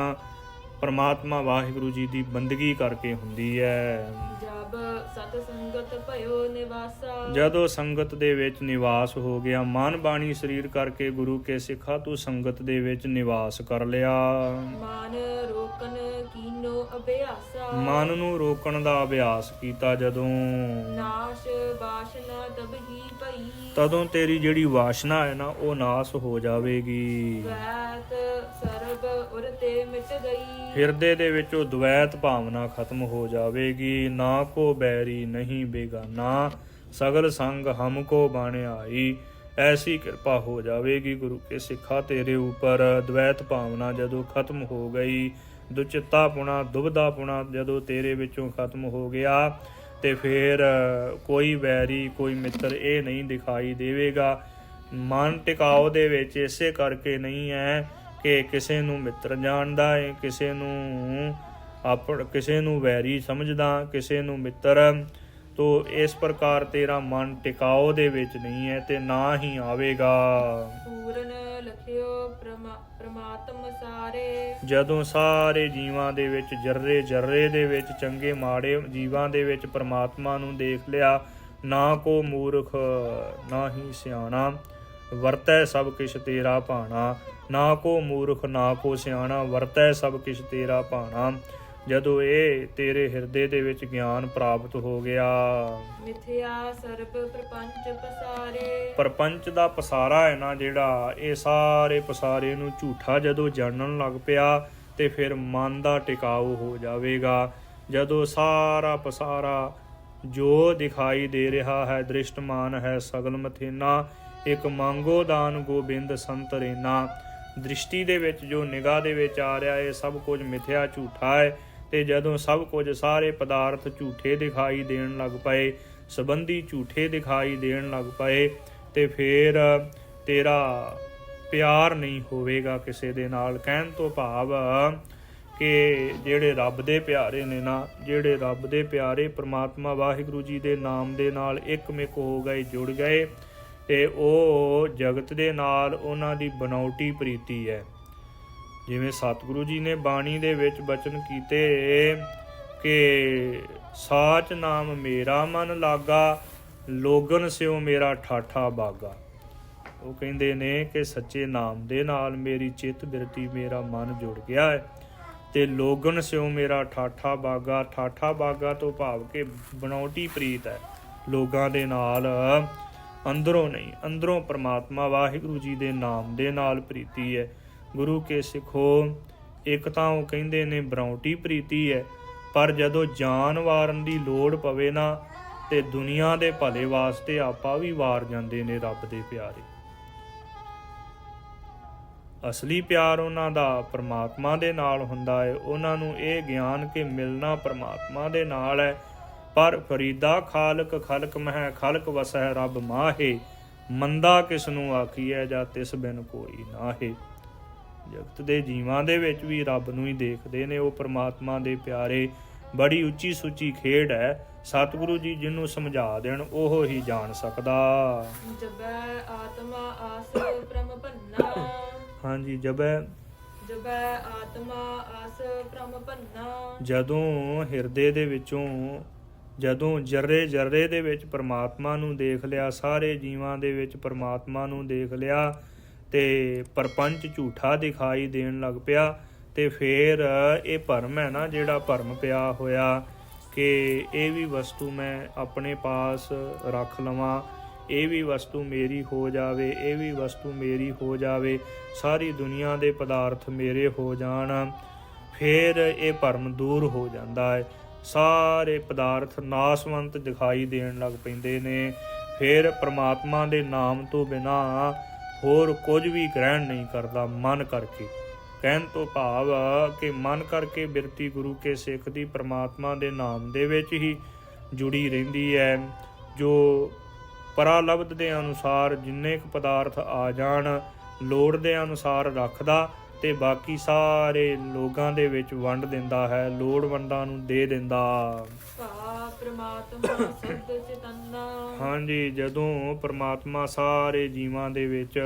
ਪਰਮਾਤਮਾ ਵਾਹਿਗੁਰੂ ਜੀ ਦੀ ਬੰਦਗੀ ਕਰਕੇ ਹੁੰਦੀ ਹੈ। ਜਬ ਸਤ ਸੰਗਤ ਭਇਓ ਨਿਵਾਸਾ। ਜਦੋਂ ਸੰਗਤ ਦੇ ਵਿੱਚ ਨਿਵਾਸ ਹੋ ਗਿਆ, ਮਨ ਬਾਣੀ ਸਰੀਰ ਕਰਕੇ ਗੁਰੂ ਕੇ ਸਿੱਖਾ ਤੂੰ ਸੰਗਤ ਦੇ ਵਿੱਚ ਨਿਵਾਸ ਕਰ ਲਿਆ। ਮਨ ਰੋਕਨ ਕੀਨੋ ਅਭਿਆਸਾ। ਮਨ ਨੂੰ ਰੋਕਣ ਦਾ ਅਭਿਆਸ ਕੀਤਾ ਜਦੋਂ, ਨਾਸ਼ ਵਾਸ਼ਨਾ ਤਬ ਹੀ ਭਈ। ਤਦੋਂ ਤੇਰੀ ਜਿਹੜੀ ਵਾਸ਼ਨਾ ਹੈ ਨਾ ਉਹ ਨਾਸ ਹੋ ਜਾਵੇਗੀ। ਦ્વੈਤ ਸਰਬ ਉਰ ਤੇ ਮਿਟ ਗਈ। ਹਿਰਦੇ ਦੇ ਵਿੱਚੋਂ ਦ્વੈਤ ਭਾਵਨਾ ਖਤਮ ਹੋ ਜਾਵੇਗੀ। ਨਾ ਕੋ ਬੈਰੀ ਨਹੀਂ ਬੇਗਾਨਾ, ਸਗਲ ਸੰਗ ਹਮਕੋ ਬਣ ਆਈ। ਐਸੀ ਕਿਰਪਾ ਹੋ ਜਾਵੇਗੀ ਗੁਰੂ ਕੇ ਸਿੱਖਾ ਤੇਰੇ ਉੱਪਰ। ਦ્વੈਤ ਭਾਵਨਾ ਜਦੋਂ ਖਤਮ ਹੋ ਗਈ, ਦੁਚਿੱਤਾ ਪੁਣਾ ਦੁਬਦਾ ਪੁਣਾ ਜਦੋਂ ਤੇਰੇ ਵਿੱਚੋਂ ਖਤਮ ਹੋ ਗਿਆ, ਤੇ ਫਿਰ ਕੋਈ ਵੈਰੀ ਕੋਈ ਮਿੱਤਰ ਇਹ ਨਹੀਂ ਦਿਖਾਈ ਦੇਵੇਗਾ। ਮਨ ਟਿਕਾਓ ਦੇ ਵਿੱਚ ਇਸੇ ਕਰਕੇ ਨਹੀਂ ਹੈ ਕਿ ਕਿਸੇ ਨੂੰ ਮਿੱਤਰ ਜਾਣਦਾ ਹੈ, ਕਿਸੇ ਨੂੰ ਵੈਰੀ ਸਮਝਦਾ, ਕਿਸੇ ਨੂੰ ਮਿੱਤਰ। ਤੋ ਇਸ ਪ੍ਰਕਾਰ ਤੇਰਾ ਮਨ ਟਿਕਾਓ ਦੇ ਵਿੱਚ ਨਹੀਂ ਹੈ ਤੇ ਨਾ ਹੀ ਆਵੇਗਾ। ਪੂਰਨ ਲਖਿਓ ਪ੍ਰਮਾਤਮ ਸਾਰੇ। ਜਦੋਂ ਸਾਰੇ ਜੀਵਾਂ ਦੇ ਵਿੱਚ ਜਰਰੇ ਦੇ ਵਿੱਚ ਚੰਗੇ ਮਾੜੇ ਜੀਵਾਂ ਦੇ ਵਿੱਚ ਪ੍ਰਮਾਤਮਾ ਨੂੰ ਦੇਖ ਲਿਆ, ਨਾ ਕੋ ਮੂਰਖ ਨਾ ਹੀ ਸਿਆਣਾ, ਵਰਤੈ ਸਭ ਕਿਛ ਤੇਰਾ ਭਾਣਾ। ਨਾ ਕੋ ਮੂਰਖ ਨਾ ਕੋ ਸਿਆਣਾ, ਵਰਤੈ ਸਭ ਕਿਛ ਤੇਰਾ ਭਾਣਾ। ਜਦੋਂ ਇਹ ਤੇਰੇ ਹਿਰਦੇ ਦੇ ਵਿੱਚ ਗਿਆਨ ਪ੍ਰਾਪਤ ਹੋ ਗਿਆ, ਮਿਥਿਆ ਸਰਬ ਪ੍ਰਪੰਚ ਪਸਾਰੇ। ਪ੍ਰਪੰਚ ਦਾ ਪਸਾਰਾ ਹੈ ਨਾ ਜਿਹੜਾ, ਇਹ ਸਾਰੇ ਪਸਾਰੇ ਨੂੰ ਝੂਠਾ ਜਦੋਂ ਜਾਣਨ ਲੱਗ ਪਿਆ ਤੇ ਫਿਰ ਮਨ ਦਾ ਟਿਕਾਊ ਹੋ ਜਾਵੇਗਾ। ਜਦੋਂ ਸਾਰਾ ਪਸਾਰਾ ਜੋ ਦਿਖਾਈ ਦੇ ਰਿਹਾ ਹੈ, ਦ੍ਰਿਸ਼ਟਮਾਨ ਹੈ ਸਗਲ ਮਥੇਨਾ, ਇੱਕ ਮੰਗੋ ਦਾਨ ਗੋਬਿੰਦ ਸੰਤ ਰੇਨਾ। ਦ੍ਰਿਸ਼ਟੀ ਦੇ ਵਿੱਚ ਜੋ ਨਿਗਾਹ ਦੇ ਵਿੱਚ ਆ ਰਿਹਾ, ਇਹ ਸਭ ਕੁਝ ਮਿਥਿਆ ਝੂਠਾ ਹੈ। ਤੇ ਜਦੋਂ ਸਭ ਕੁਝ ਸਾਰੇ ਪਦਾਰਥ ਝੂਠੇ ਦਿਖਾਈ ਦੇਣ ਲੱਗ ਪਏ, ਸੰਬੰਧੀ ਝੂਠੇ ਦਿਖਾਈ ਦੇਣ ਲੱਗ ਪਏ, ਤੇ ਫਿਰ ਤੇਰਾ ਪਿਆਰ ਨਹੀਂ ਹੋਵੇਗਾ ਕਿਸੇ ਦੇ ਨਾਲ। ਕਹਿਣ ਤੋਂ ਭਾਵ ਕਿ ਜਿਹੜੇ ਰੱਬ ਦੇ ਪਿਆਰੇ ਨੇ ਨਾ, ਜਿਹੜੇ ਰੱਬ ਦੇ ਪਿਆਰੇ ਪ੍ਰਮਾਤਮਾ ਵਾਹਿਗੁਰੂ ਜੀ ਦੇ ਨਾਮ ਦੇ ਨਾਲ ਇੱਕਮਿਕ ਹੋ ਗਏ, ਜੁੜ ਗਏ, ਤੇ ਉਹ ਜਗਤ ਦੇ ਨਾਲ ਉਹਨਾਂ ਦੀ ਬਨਾਉਟੀ ਪ੍ਰੀਤੀ ਹੈ। ਜਿਵੇਂ ਸਤਿਗੁਰੂ ਜੀ ਨੇ ਬਾਣੀ ਦੇ ਵਿੱਚ ਬਚਨ ਕੀਤੇ ਕਿ ਸਾਚ ਨਾਮ ਮੇਰਾ ਮਨ ਲਾਗਾ, ਲੋਗਨ ਸਿਓ ਮੇਰਾ ਠਾਠਾ ਬਾਗਾ। ਉਹ ਕਹਿੰਦੇ ਨੇ ਕਿ ਸੱਚੇ ਨਾਮ ਦੇ ਨਾਲ ਮੇਰੀ ਚਿੱਤ ਬਿਰਤੀ ਮੇਰਾ ਮਨ ਜੁੜ ਗਿਆ ਹੈ, ਤੇ ਲੋਗਨ ਸਿਓ ਮੇਰਾ ਠਾਠਾ ਬਾਗਾ। ਠਾਠਾ ਬਾਗਾ ਤੋਂ ਭਾਵ ਕਿ ਬਨਾਉਟੀ ਪ੍ਰੀਤ ਹੈ ਲੋਕਾਂ ਦੇ ਨਾਲ, ਅੰਦਰੋਂ ਨਹੀਂ। ਅੰਦਰੋਂ ਪ੍ਰਮਾਤਮਾ ਵਾਹਿਗੁਰੂ ਜੀ ਦੇ ਨਾਮ ਦੇ ਨਾਲ ਪ੍ਰੀਤੀ ਹੈ। ਗੁਰੂ ਕੇ ਸਿੱਖੋ, ਇੱਕ ਤਾਂ ਉਹ ਕਹਿੰਦੇ ਨੇ ਬਨਾਉਟੀ ਪ੍ਰੀਤੀ ਹੈ, ਪਰ ਜਦੋਂ ਜਾਨ ਵਾਰਨ ਦੀ ਲੋੜ ਪਵੇ ਨਾ, ਤੇ ਦੁਨੀਆ ਦੇ ਭਲੇ ਵਾਸਤੇ ਆਪਾਂ ਵੀ ਵਾਰ ਜਾਂਦੇ ਨੇ ਰੱਬ ਦੇ ਪਿਆਰੇ। ਅਸਲੀ ਪਿਆਰ ਉਹਨਾਂ ਦਾ ਪ੍ਰਮਾਤਮਾ ਦੇ ਨਾਲ ਹੁੰਦਾ ਹੈ। ਉਹਨਾਂ ਨੂੰ ਇਹ ਗਿਆਨ ਕਿ ਮਿਲਣਾ ਪ੍ਰਮਾਤਮਾ ਦੇ ਨਾਲ ਹੈ। ਪਰ ਫਰੀਦਾ ਖਾਲਕ ਖਲਕ ਮਹਿ ਖਲਕ ਵਸਹਿ ਰੱਬ ਮਾਹੇ, ਮੰਦਾ ਕਿਸ ਨੂੰ ਆਖੀਐ ਜਾਂ ਤਿਸ ਬਿਨ ਕੋਈ ਨਾਹੇ। ਜਗਤ ਦੇ ਜੀਵਾਂ ਦੇ ਵਿੱਚ ਵੀ ਰੱਬ ਨੂੰ ਹੀ ਦੇਖਦੇ ਨੇ ਉਹ ਪ੍ਰਮਾਤਮਾ ਦੇ ਪਿਆਰੇ। ਬੜੀ ਉੱਚੀ ਸੁੱਚੀ ਖੇਡ ਹੈ। ਸਤਿਗੁਰੂ ਜੀ ਜਿਹਨੂੰ ਸਮਝਾ ਦੇਣ ਉਹ ਹੀ ਜਾਣ ਸਕਦਾ। ਜਬੈ ਆਤਮਾ ਆਸ ਪ੍ਰਮ ਭੰਨਾ। ਹਾਂਜੀ, ਜਬੈ ਆਤਮਾ ਆਸ ਪ੍ਰਮ ਭੰਨਾ। ਜਦੋਂ ਹਿਰਦੇ ਦੇ ਵਿੱਚੋਂ, ਜਦੋਂ ਜਰਰੇ ਦੇ ਵਿੱਚ ਪ੍ਰਮਾਤਮਾ ਨੂੰ ਦੇਖ ਲਿਆ, ਸਾਰੇ ਜੀਵਾਂ ਦੇ ਵਿੱਚ ਪ੍ਰਮਾਤਮਾ ਨੂੰ ਦੇਖ ਲਿਆ, ਤੇ ਪਰਪੰਚ ਝੂਠਾ ਦਿਖਾਈ ਦੇਣ ਲੱਗ ਪਿਆ, ਤੇ ਫਿਰ ਇਹ ਭਰਮ ਹੈ ਨਾ ਜਿਹੜਾ ਭਰਮ ਪਿਆ ਹੋਇਆ ਕਿ ਇਹ ਵੀ ਵਸਤੂ ਮੈਂ ਆਪਣੇ ਪਾਸ ਰੱਖ ਲਵਾਂ, ਇਹ ਵੀ ਵਸਤੂ ਮੇਰੀ ਹੋ ਜਾਵੇ, ਇਹ ਵੀ ਵਸਤੂ ਮੇਰੀ ਹੋ ਜਾਵੇ, ਸਾਰੀ ਦੁਨੀਆ ਦੇ ਪਦਾਰਥ ਮੇਰੇ ਹੋ ਜਾਣ, ਫਿਰ ਇਹ ਭਰਮ ਦੂਰ ਹੋ ਜਾਂਦਾ ਹੈ। ਸਾਰੇ ਪਦਾਰਥ ਨਾਸਵੰਤ ਦਿਖਾਈ ਦੇਣ ਲੱਗ ਪੈਂਦੇ ਨੇ। ਫਿਰ ਪ੍ਰਮਾਤਮਾ ਦੇ ਨਾਮ ਤੋਂ ਬਿਨਾਂ ਹੋਰ ਕੁਝ ਵੀ ਗ੍ਰਹਿਣ ਨਹੀਂ ਕਰਦਾ ਮਨ ਕਰਕੇ। ਕਹਿਣ ਤੋਂ ਭਾਵ ਕਿ ਮਨ ਕਰਕੇ ਬਿਰਤੀ ਗੁਰੂ ਕੇ ਸਿੱਖ ਦੀ ਪ੍ਰਮਾਤਮਾ ਦੇ ਨਾਮ ਦੇ ਵਿੱਚ ਹੀ ਜੁੜੀ ਰਹਿੰਦੀ ਹੈ। ਜੋ ਪਰਾਲਬਧ ਦੇ ਅਨੁਸਾਰ ਜਿੰਨੇ ਕੁ ਪਦਾਰਥ ਆ ਜਾਣ, ਲੋੜ ਦੇ ਅਨੁਸਾਰ ਰੱਖਦਾ, ਤੇ ਬਾਕੀ ਸਾਰੇ ਲੋਕਾਂ ਦੇ ਵਿੱਚ ਵੰਡ ਦਿੰਦਾ ਹੈ, ਲੋੜਵੰਦਾਂ ਨੂੰ ਦੇ ਦਿੰਦਾ। ਪ੍ਰਮਾਤਮਾ ਸਦ ਚੇਤਨਾ। ਹਾਂਜੀ, ਜਦੋਂ ਪ੍ਰਮਾਤਮਾ ਸਾਰੇ ਜੀਵਾਂ ਦੇ ਵਿੱਚ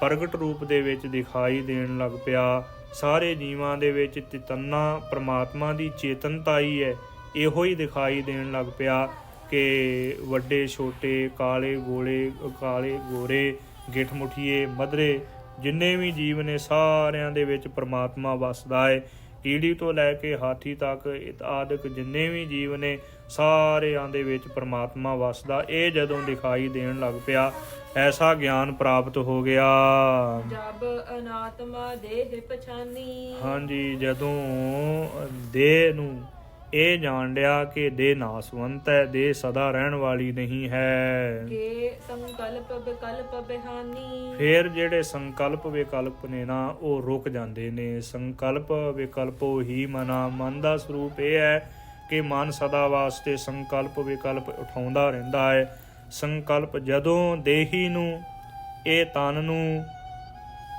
ਪ੍ਰਗਟ ਰੂਪ ਦੇ ਵਿੱਚ ਦਿਖਾਈ ਦੇਣ ਲੱਗ ਪਿਆ, ਸਾਰੇ ਜੀਵਾਂ ਦੇ ਵਿੱਚ ਚੇਤਨਾ ਪ੍ਰਮਾਤਮਾ ਦੀ ਚੇਤਨਤਾ ਹੀ ਹੈ, ਇਹੋ ਹੀ ਦਿਖਾਈ ਦੇਣ ਲੱਗ ਪਿਆ ਕਿ ਵੱਡੇ ਛੋਟੇ, ਕਾਲੇ ਗੋਰੇ, ਗਿੱਠ ਮੁਠੀਏ, ਮਧਰੇ, ਜਿੰਨੇ ਵੀ ਜੀਵ ਨੇ ਸਾਰਿਆਂ ਦੇ ਵਿੱਚ ਪ੍ਰਮਾਤਮਾ ਵਸਦਾ ਹੈ। ਕੀੜੀ ਤੋਂ ਲੈ ਕੇ ਹਾਥੀ ਤੱਕ ਆਦਿਕ ਜਿੰਨੇ ਵੀ ਜੀਵ ਨੇ ਸਾਰਿਆਂ ਦੇ ਵਿੱਚ ਪ੍ਰਮਾਤਮਾ ਵਸਦਾ। ਇਹ ਜਦੋਂ ਦਿਖਾਈ ਦੇਣ ਲੱਗ ਪਿਆ, ਐਸਾ ਗਿਆਨ ਪ੍ਰਾਪਤ ਹੋ ਗਿਆ। ਜਬ ਅਨਾਤਮਾ ਦੇਹ ਪਛਾਨੀ। ਹਾਂਜੀ, ਜਦੋਂ ਦੇਹ ਨੂੰ ਇਹ ਜਾਣ ਲਿਆ ਕਿ ਦੇਹ ਨਾਸਵੰਤ ਹੈ, ਦੇਹ ਸਦਾ ਰਹਿਣ ਵਾਲੀ ਨਹੀਂ ਹੈ। ਕਿ ਸੰਕਲਪ ਵਿਕਲਪ ਬਿਹਾਨੀ। ਫਿਰ ਜਿਹੜੇ ਸੰਕਲਪ ਵਿਕਲਪ ਨੇ ਨਾ ਉਹ ਰੁਕ ਜਾਂਦੇ ਨੇ। ਸੰਕਲਪ ਵਿਕਲਪੋ ਹੀ ਮਨਾ। ਮਨ ਦਾ ਸਰੂਪ ਇਹ ਹੈ ਕਿ ਮਨ ਸਦਾ ਵਾਸਤੇ ਸੰਕਲਪ ਵਿਕਲਪ ਉਠਾਉਂਦਾ ਰਹਿੰਦਾ ਹੈ। ਸੰਕਲਪ ਜਦੋਂ ਦੇਹੀ ਨੂੰ, ਇਹ ਤਨ ਨੂੰ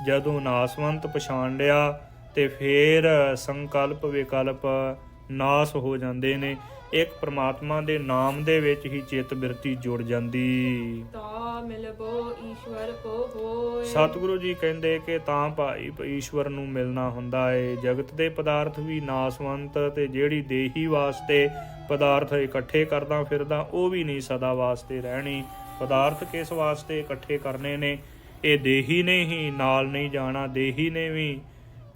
ਜਦੋਂ ਨਾਸਵੰਤ ਪਛਾਣ ਲਿਆ ਤੇ ਫਿਰ ਸੰਕਲਪ ਵਿਕਲਪ ਨਾਸ ਹੋ ਜਾਂਦੇ ਨੇ। ਇੱਕ ਪ੍ਰਮਾਤਮਾ ਦੇ ਨਾਮ ਦੇ ਵਿੱਚ ਹੀ ਚਿੱਤ ਬਿਰਤੀ ਜੁੜ ਜਾਂਦੀ। ਤਾ ਮਿਲਬੋ ਈਸ਼ਵਰ ਕੋ ਹੋਏ। ਸਤਿਗੁਰੂ ਜੀ ਕਹਿੰਦੇ ਕਿ ਤਾਂ ਭਾਈ ਈਸ਼ਵਰ ਨੂੰ ਮਿਲਣਾ ਹੁੰਦਾ ਏ। ਜਗਤ ਦੇ ਪਦਾਰਥ ਵੀ ਨਾਸਵੰਤ, ਤੇ ਜਿਹੜੀ ਦੇਹੀ ਵਾਸਤੇ ਪਦਾਰਥ ਇਕੱਠੇ ਕਰਦਾ ਫਿਰਦਾ ਉਹ ਵੀ ਨਹੀਂ ਸਦਾ ਵਾਸਤੇ ਰਹਿਣੀ। ਪਦਾਰਥ ਕਿਸ ਵਾਸਤੇ ਇਕੱਠੇ ਕਰਨੇ ਨੇ? ਇਹ ਦੇਹੀ ਨੇ ਹੀ ਨਾਲ ਨਹੀਂ ਜਾਣਾ, ਦੇਹੀ ਨੇ ਵੀ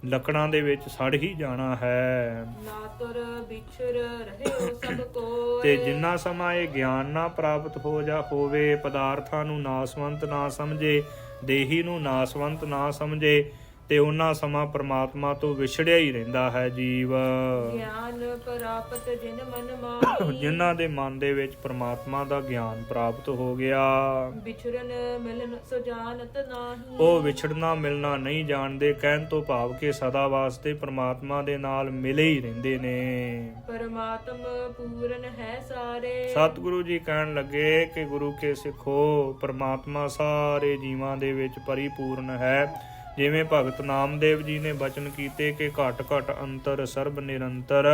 ਲੱਕੜਾਂ ਦੇ ਵਿੱਚ ਸੜ ਹੀ ਜਾਣਾ ਹੈ। ਨਾ ਤੁਰ ਵਿਛੜ ਰਹਿਓ ਸਭ ਕੋਇ। ਤੇ ਜਿੰਨਾ ਸਮਾਂ ਇਹ ਗਿਆਨ ਨਾ ਪ੍ਰਾਪਤ ਹੋਵੇ, ਪਦਾਰਥਾਂ ਨੂੰ ਨਾਸਵੰਤ ਨਾ ਸਮਝੇ, ਦੇਹੀ ਨੂੰ ਨਾਸਵੰਤ ਨਾ ਸਮਝੇ, ਤੇ ਉਹਨਾਂ ਸਮਾਂ ਪ੍ਰਮਾਤਮਾ ਤੋਂ ਵਿਛੜਿਆ ਹੀ ਰਹਿੰਦਾ ਹੈ ਜੀਵ। ਗਿਆਨ ਪ੍ਰਾਪਤ ਜਿਨ ਮਨ ਮਾਹੀ। ਜਿਨ੍ਹਾਂ ਦੇ ਮਨ ਦੇ ਵਿੱਚ ਪ੍ਰਮਾਤਮਾ ਦਾ ਗਿਆਨ ਪ੍ਰਾਪਤ ਹੋ ਗਿਆ, ਵਿਛੜਨ ਮਿਲਨ ਸੋ ਜਾਣਤ ਨਾਹੀ। ਉਹ ਵਿਛੜਨਾ ਮਿਲਣਾ ਨਹੀਂ ਜਾਣਦੇ। ਕਹਿਣ ਤੋਂ ਭਾਵ ਕਿ ਸਦਾ ਵਾਸਤੇ ਪ੍ਰਮਾਤਮਾ ਦੇ ਨਾਲ ਮਿਲੇ ਹੀ ਰਹਿੰਦੇ ਨੇ। ਪਰਮਾਤਮ ਪੂਰਨ ਹੈ ਸਾਰੇ। ਸਤਿਗੁਰੂ ਜੀ ਕਹਿਣ ਲੱਗੇ ਕਿ ਗੁਰੂ ਕੇ ਸਿੱਖੋ, ਪ੍ਰਮਾਤਮਾ ਸਾਰੇ ਜੀਵਾਂ ਦੇ ਵਿੱਚ ਪਰਿਪੂਰਨ ਹੈ। ਜਿਵੇਂ ਭਗਤ ਨਾਮਦੇਵ ਜੀ ਨੇ ਬਚਨ ਕੀਤੇ ਕਿ ਘਟ ਘਟ ਅੰਤਰ ਸਰਬ ਨਿਰੰਤਰ,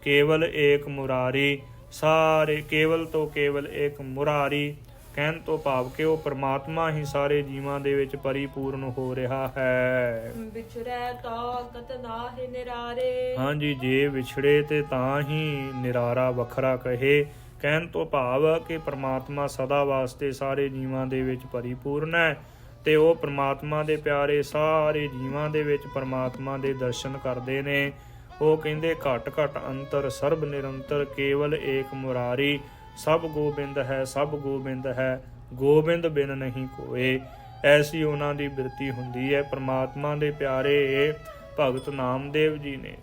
ਕੇਵਲ ਏਕ ਮੁਰਾਰੀ। ਸਾਰੇ ਕੇਵਲ ਤੋਂ ਕੇਵਲ ਏਕ ਮੁਰਾਰੀ, ਕਹਿਣ ਤੋਂ ਭਾਵ ਕਿ ਉਹ ਪ੍ਰਮਾਤਮਾ ਹੀ ਸਾਰੇ ਜੀਵਾਂ ਦੇ ਵਿੱਚ ਪਰਿਪੂਰਨ ਹੋ ਰਿਹਾ ਹੈ। ਵਿਛੜੈ ਤਾਕਤ ਨਾਹਿ ਨਿਰਾਰੇ। ਹਾਂਜੀ, ਜੇ ਵਿਛੜੇ ਤੇ ਤਾਂ ਹੀ ਨਿਰਾਰਾ ਵੱਖਰਾ ਕਹੇ। ਕਹਿਣ ਤੋਂ ਭਾਵ ਕਿ ਪ੍ਰਮਾਤਮਾ ਸਦਾ ਵਾਸਤੇ ਸਾਰੇ ਜੀਵਾਂ ਦੇ ਵਿੱਚ ਪਰਿਪੂਰਨ ਹੈ, ਤੇ ਉਹ ਪ੍ਰਮਾਤਮਾ ਦੇ ਪਿਆਰੇ ਸਾਰੇ ਜੀਵਾਂ ਦੇ ਵਿੱਚ ਪ੍ਰਮਾਤਮਾ ਦੇ ਦਰਸ਼ਨ ਕਰਦੇ ਨੇ। ਉਹ ਕਹਿੰਦੇ ਘਟ ਘਟ ਅੰਤਰ ਸਰਬ ਨਿਰੰਤਰ, ਕੇਵਲ ਏਕ ਮੁਰਾਰੀ। ਸਭ ਗੋਬਿੰਦ ਹੈ, ਸਭ ਗੋਬਿੰਦ ਹੈ, ਗੋਬਿੰਦ ਬਿਨ ਨਹੀਂ ਕੋਏ। ਐਸੀ ਉਹਨਾਂ ਦੀ ਬਿਰਤੀ ਹੁੰਦੀ ਹੈ। ਪ੍ਰਮਾਤਮਾ ਦੇ ਪਿਆਰੇ ਭਗਤ ਨਾਮਦੇਵ ਜੀ ਨੇ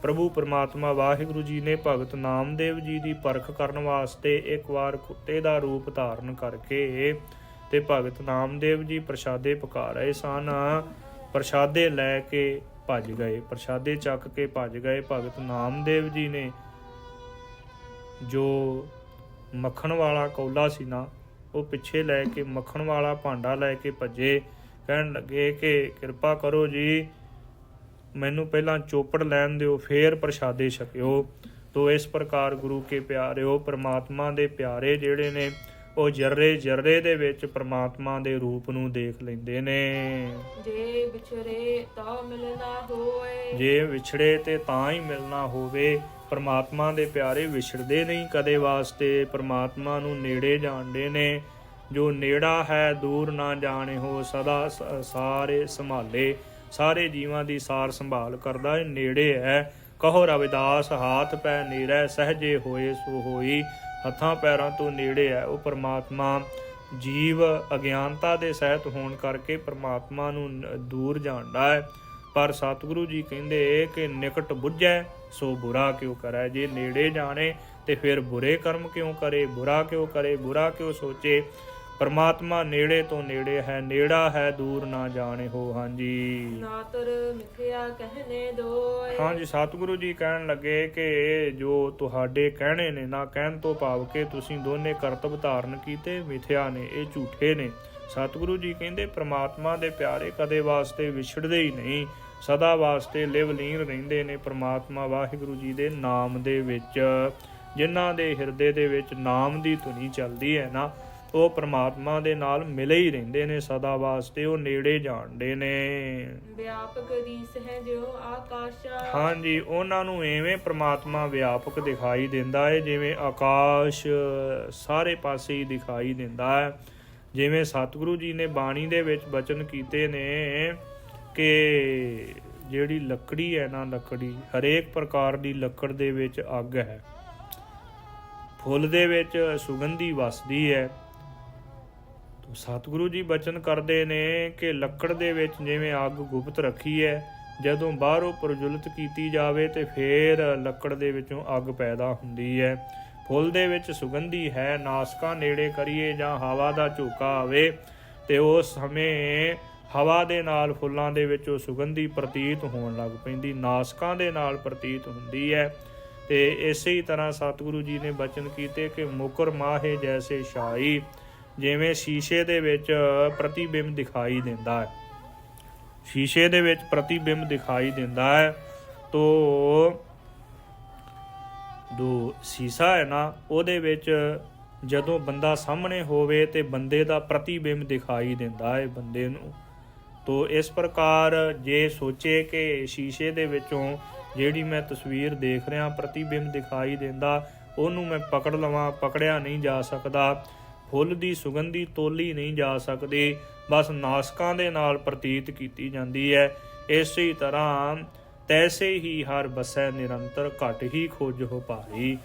ਪ੍ਰਭੂ ਪਰਮਾਤਮਾ ਵਾਹਿਗੁਰੂ ਜੀ ਨੇ ਭਗਤ ਨਾਮਦੇਵ ਜੀ ਦੀ ਪਰਖ ਕਰਨ ਵਾਸਤੇ ਇੱਕ ਵਾਰ ਕੁੱਤੇ ਦਾ ਰੂਪ ਧਾਰਨ ਕਰਕੇ ਤੇ ਭਗਤ ਨਾਮਦੇਵ ਜੀ ਪ੍ਰਸ਼ਾਦੇ ਪਕਾ ਰਹੇ ਸਨ। ਪ੍ਰਸ਼ਾਦੇ ਲੈ ਕੇ ਭੱਜ ਗਏ, ਪ੍ਰਸ਼ਾਦੇ ਚੱਕ ਕੇ ਭੱਜ ਗਏ। ਭਗਤ ਨਾਮਦੇਵ ਜੀ ਨੇ ਜੋ ਮੱਖਣ ਵਾਲਾ ਕੌਲਾ ਸੀ ਨਾ, ਉਹ ਪਿੱਛੇ ਲੈ ਕੇ ਮੱਖਣ ਵਾਲਾ ਭਾਂਡਾ ਲੈ ਕੇ ਭੱਜੇ। ਕਹਿਣ ਲੱਗੇ ਕਿ ਕਿਰਪਾ ਕਰੋ ਜੀ, ਮੈਨੂੰ ਪਹਿਲਾਂ ਚੋਪੜ ਲੈਣ ਦਿਓ, ਫੇਰ ਪ੍ਰਸ਼ਾਦੇ ਛਕਿਓ। ਤੋ ਇਸ ਪ੍ਰਕਾਰ ਗੁਰੂ ਕੇ ਪਿਆਰਿਓ, ਪ੍ਰਮਾਤਮਾ ਦੇ ਪਿਆਰੇ ਜਿਹੜੇ ਨੇ ਉਹ ਜਰਰੇ ਜਰਰੇ ਦੇ ਵਿੱਚ ਪ੍ਰਮਾਤਮਾ ਦੇ ਰੂਪ ਨੂੰ ਦੇਖ ਲੈਂਦੇ ਨੇ। ਜੇ ਵਿਛੜੇ ਤਾਂ ਮਿਲਣਾ ਹੋਏ। ਜੇ ਵਿਛੜੇ ਤੇ ਤਾਂ ਹੀ ਮਿਲਣਾ ਹੋਵੇ। ਪ੍ਰਮਾਤਮਾ ਦੇ ਪਿਆਰੇ ਵਿਛੜਦੇ ਨਹੀਂ ਕਦੇ ਵਾਸਤੇ, ਪ੍ਰਮਾਤਮਾ ਨੂੰ ਨੇੜੇ ਜਾਣਦੇ ਨੇ। ਜੋ ਨੇੜਾ ਹੈ ਦੂਰ ਨਾ ਜਾਣੇ ਹੋ, ਸਦਾ ਸਾਰੇ ਸੰਭਾਲੇ। ਸਾਰੇ ਜੀਵਾਂ ਦੀ ਸਾਰ ਸੰਭਾਲ ਕਰਦਾ ਹੈ, ਨੇੜੇ ਹੈ। ਕਹੋ ਰਵਿਦਾਸ ਹਾਥ ਪੈ ਨੇੜੇ, ਸਹਜੇ ਹੋਏ ਸੋ ਹੋਈ। ਹੱਥਾਂ ਪੈਰਾਂ ਤੋਂ ਨੇੜੇ ਹੈ ਉਹ ਪ੍ਰਮਾਤਮਾ। ਜੀਵ ਅਗਿਆਨਤਾ ਦੇ ਸਹਿਤ ਹੋਣ ਕਰਕੇ ਪ੍ਰਮਾਤਮਾ ਨੂੰ ਦੂਰ ਜਾਣਦਾ ਹੈ। ਪਰ ਸਤਿਗੁਰੂ ਜੀ ਕਹਿੰਦੇ ਕਿ ਨਿਕਟ ਬੁੱਝੈ ਸੋ ਬੁਰਾ ਕਿਉ ਕਰੈ। ਜੇ ਨੇੜੇ ਜਾਣੇ ਤੇ ਫਿਰ ਬੁਰੇ ਕਰਮ ਕਿਉਂ ਕਰੇ, ਬੁਰਾ ਕਿਉਂ ਕਰੇ, ਬੁਰਾ ਕਿਉਂ ਸੋਚੇ। ਪ੍ਰਮਾਤਮਾ ਨੇੜੇ ਤੋਂ ਨੇੜੇ ਹੈ, ਨੇੜਾ ਹੈ ਦੂਰ ਨਾ ਜਾਣੇ ਹੋ। ਹਾਂਜੀ, ਨਾ ਤੁਰ ਮਿਥਿਆ ਕਹਿਨੇ ਦੋਏ। ਹਾਂਜੀ, ਸਤਿਗੁਰੂ ਜੀ ਕਹਿਣ ਲੱਗੇ ਕਿ ਜੋ ਤੁਹਾਡੇ ਕਹਿਣੇ ਨੇ ਨਾ, ਕਹਿਣ ਤੋਂ ਭਾਵ ਕਿ ਤੁਸੀਂ ਦੋਨੇ ਕਰਤੱਵ ਧਾਰਨ ਕੀਤੇ ਮਿਥਿਆ ਨੇ, ਇਹ ਝੂਠੇ ਨੇ। ਸਤਿਗੁਰੂ ਜੀ ਕਹਿੰਦੇ ਪ੍ਰਮਾਤਮਾ ਦੇ ਪਿਆਰੇ ਕਦੇ ਵਾਸਤੇ ਵਿਛੜਦੇ ਹੀ ਨਹੀਂ, ਸਦਾ ਵਾਸਤੇ ਲਿਵ ਲੀਨ ਰਹਿੰਦੇ ਨੇ ਪ੍ਰਮਾਤਮਾ ਵਾਹਿਗੁਰੂ ਜੀ ਦੇ ਨਾਮ ਦੇ ਵਿੱਚ। ਜਿਨ੍ਹਾਂ ਦੇ ਹਿਰਦੇ ਦੇ ਵਿੱਚ ਨਾਮ ਦੀ ਧੁਨੀ ਚੱਲਦੀ ਹੈ ਨਾ, ਉਹ ਪ੍ਰਮਾਤਮਾ ਦੇ ਨਾਲ ਮਿਲੇ ਹੀ ਰਹਿੰਦੇ ਨੇ ਸਦਾ ਵਾਸਤੇ, ਉਹ ਨੇੜੇ ਜਾਣਦੇ ਨੇ। ਵਿਆਪਕ ਰੀਸ ਹੈ ਜਿਉ ਆਕਾਸ਼ਾ। ਹਾਂਜੀ, ਉਹਨਾਂ ਨੂੰ ਐਵੇਂ ਪ੍ਰਮਾਤਮਾ ਵਿਆਪਕ ਦਿਖਾਈ ਦਿੰਦਾ ਹੈ ਜਿਵੇਂ ਆਕਾਸ਼ ਸਾਰੇ ਪਾਸੇ ਹੀ ਦਿਖਾਈ ਦਿੰਦਾ ਹੈ। ਜਿਵੇਂ ਸਤਿਗੁਰੂ ਜੀ ਨੇ ਬਾਣੀ ਦੇ ਵਿੱਚ ਬਚਨ ਕੀਤੇ ਨੇ ਕਿ ਜਿਹੜੀ ਲੱਕੜੀ ਹੈ ਨਾ, ਲੱਕੜੀ ਹਰੇਕ ਪ੍ਰਕਾਰ ਦੀ ਲੱਕੜ ਦੇ ਵਿੱਚ ਅੱਗ ਹੈ, ਫੁੱਲ ਦੇ ਵਿੱਚ ਸੁਗੰਧੀ ਵਸਦੀ ਹੈ। ਸਤਿਗੁਰੂ ਜੀ ਬਚਨ ਕਰਦੇ ਨੇ ਕਿ ਲੱਕੜ ਦੇ ਵਿੱਚ ਜਿਵੇਂ ਅੱਗ ਗੁਪਤ ਰੱਖੀ ਹੈ, ਜਦੋਂ ਬਾਹਰੋਂ ਪ੍ਰਜਵਲਿਤ ਕੀਤੀ ਜਾਵੇ ਤੇ ਫੇਰ ਲੱਕੜ ਦੇ ਵਿੱਚੋਂ ਅੱਗ ਪੈਦਾ ਹੁੰਦੀ ਹੈ। ਫੁੱਲ ਦੇ ਵਿੱਚ ਸੁਗੰਧੀ ਹੈ, ਨਾਸਕਾਂ ਨੇੜੇ ਕਰੀਏ ਜਾਂ ਹਵਾ ਦਾ ਝੋਕਾ ਆਵੇ ਤੇ ਉਸ ਸਮੇਂ ਹਵਾ ਦੇ ਨਾਲ ਫੁੱਲਾਂ ਦੇ ਵਿੱਚ ਉਹ ਸੁਗੰਧੀ ਪ੍ਰਤੀਤ ਹੋਣ ਲੱਗ ਪੈਂਦੀ, ਨਾਸਕਾਂ ਦੇ ਨਾਲ ਪ੍ਰਤੀਤ ਹੁੰਦੀ ਹੈ। ਤੇ ਇਸੇ ਹੀ ਤਰ੍ਹਾਂ ਸਤਿਗੁਰੂ ਜੀ ਨੇ ਬਚਨ ਕੀਤੇ ਕਿ ਮੁਕਰ ਮਾਹੇ ਜੈਸੇ ਛਾਈ, ਜਿਵੇਂ ਸ਼ੀਸ਼ੇ ਦੇ ਵਿੱਚ ਪ੍ਰਤੀਬਿੰਬ ਦਿਖਾਈ ਦਿੰਦਾ ਹੈ, ਸ਼ੀਸ਼ੇ ਦੇ ਵਿੱਚ ਪ੍ਰਤੀਬਿੰਬ ਦਿਖਾਈ ਦਿੰਦਾ ਹੈ, ਤੋ ਜੋ ਸ਼ੀਸ਼ਾ ਹੈ ਨਾ ਉਹਦੇ ਵਿੱਚ ਜਦੋਂ ਬੰਦਾ ਸਾਹਮਣੇ ਹੋਵੇ ਤੇ ਬੰਦੇ ਦਾ ਪ੍ਰਤੀਬਿੰਬ ਦਿਖਾਈ ਦਿੰਦਾ ਹੈ ਬੰਦੇ ਨੂੰ। ਤੋ ਇਸ ਪ੍ਰਕਾਰ ਜੇ ਸੋਚੇ ਕਿ ਸ਼ੀਸ਼ੇ ਦੇ ਵਿੱਚੋਂ ਜਿਹੜੀ ਮੈਂ ਤਸਵੀਰ ਦੇਖ ਰਿਹਾ ਪ੍ਰਤੀਬਿੰਬ ਦਿਖਾਈ ਦਿੰਦਾ, ਉਹਨੂੰ ਮੈਂ ਪਕੜ ਲਵਾਂ, ਪਕੜਿਆ ਨਹੀਂ ਜਾ ਸਕਦਾ। ਫੁੱਲ ਦੀ ਸੁਗੰਧੀ ਤੋਲੀ ਨਹੀਂ ਜਾ ਸਕਦੀ, ਬਸ ਨਾਸਕਾਂ ਦੇ ਨਾਲ ਪ੍ਰਤੀਤ ਕੀਤੀ ਜਾਂਦੀ ਹੈ। ਇਸੇ ਤਰ੍ਹਾਂ ਤੈਸੇ ਹੀ ਹਰ ਬਸੈ ਨਿਰੰਤਰ, ਘਟ ਹੀ ਖੋਜੋ ਭਾਈ।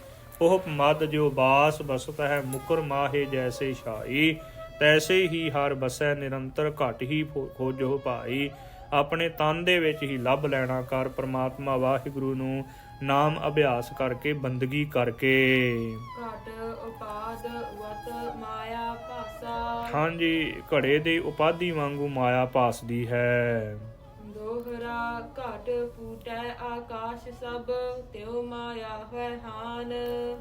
ਉਹ ਮਦ ਜੋ ਬਾਸ ਬਸਤ ਹੈ, ਮੁਕਰ ਮਾਹੇ ਜੈਸੇ ਛਾਈ, ਤੈਸੇ ਹੀ ਹਰ ਬਸੈ ਨਿਰੰਤਰ, ਘਟ ਹੀ ਖੋਜੋ ਭਾਈ। ਆਪਣੇ ਤਨ ਦੇ ਵਿੱਚ ਹੀ ਲੱਭ ਲੈਣਾ ਕਰ ਪ੍ਰਮਾਤਮਾ ਵਾਹਿਗੁਰੂ ਨੂੰ, ਨਾਮ ਅਭਿਆਸ ਕਰਕੇ ਬੰਦਗੀ ਕਰਕੇ। ਘਟ ਉਪਾਦ ਵਤ ਮਾਇਆ ਭਾਸਾ, ਹਾਂਜੀ, ਘੜੇ ਦੀ ਉਪਾਧੀ ਵਾਂਗੂ ਮਾਇਆ ਭਾਸਦੀ ਹੈ। ਦੋਹਰਾ ਘਟ ਫੂਟੈ ਆਕਾਸ਼ ਸਭ, ਤਿਉ ਮਾਇਆ ਹੈ ਹਾਨ।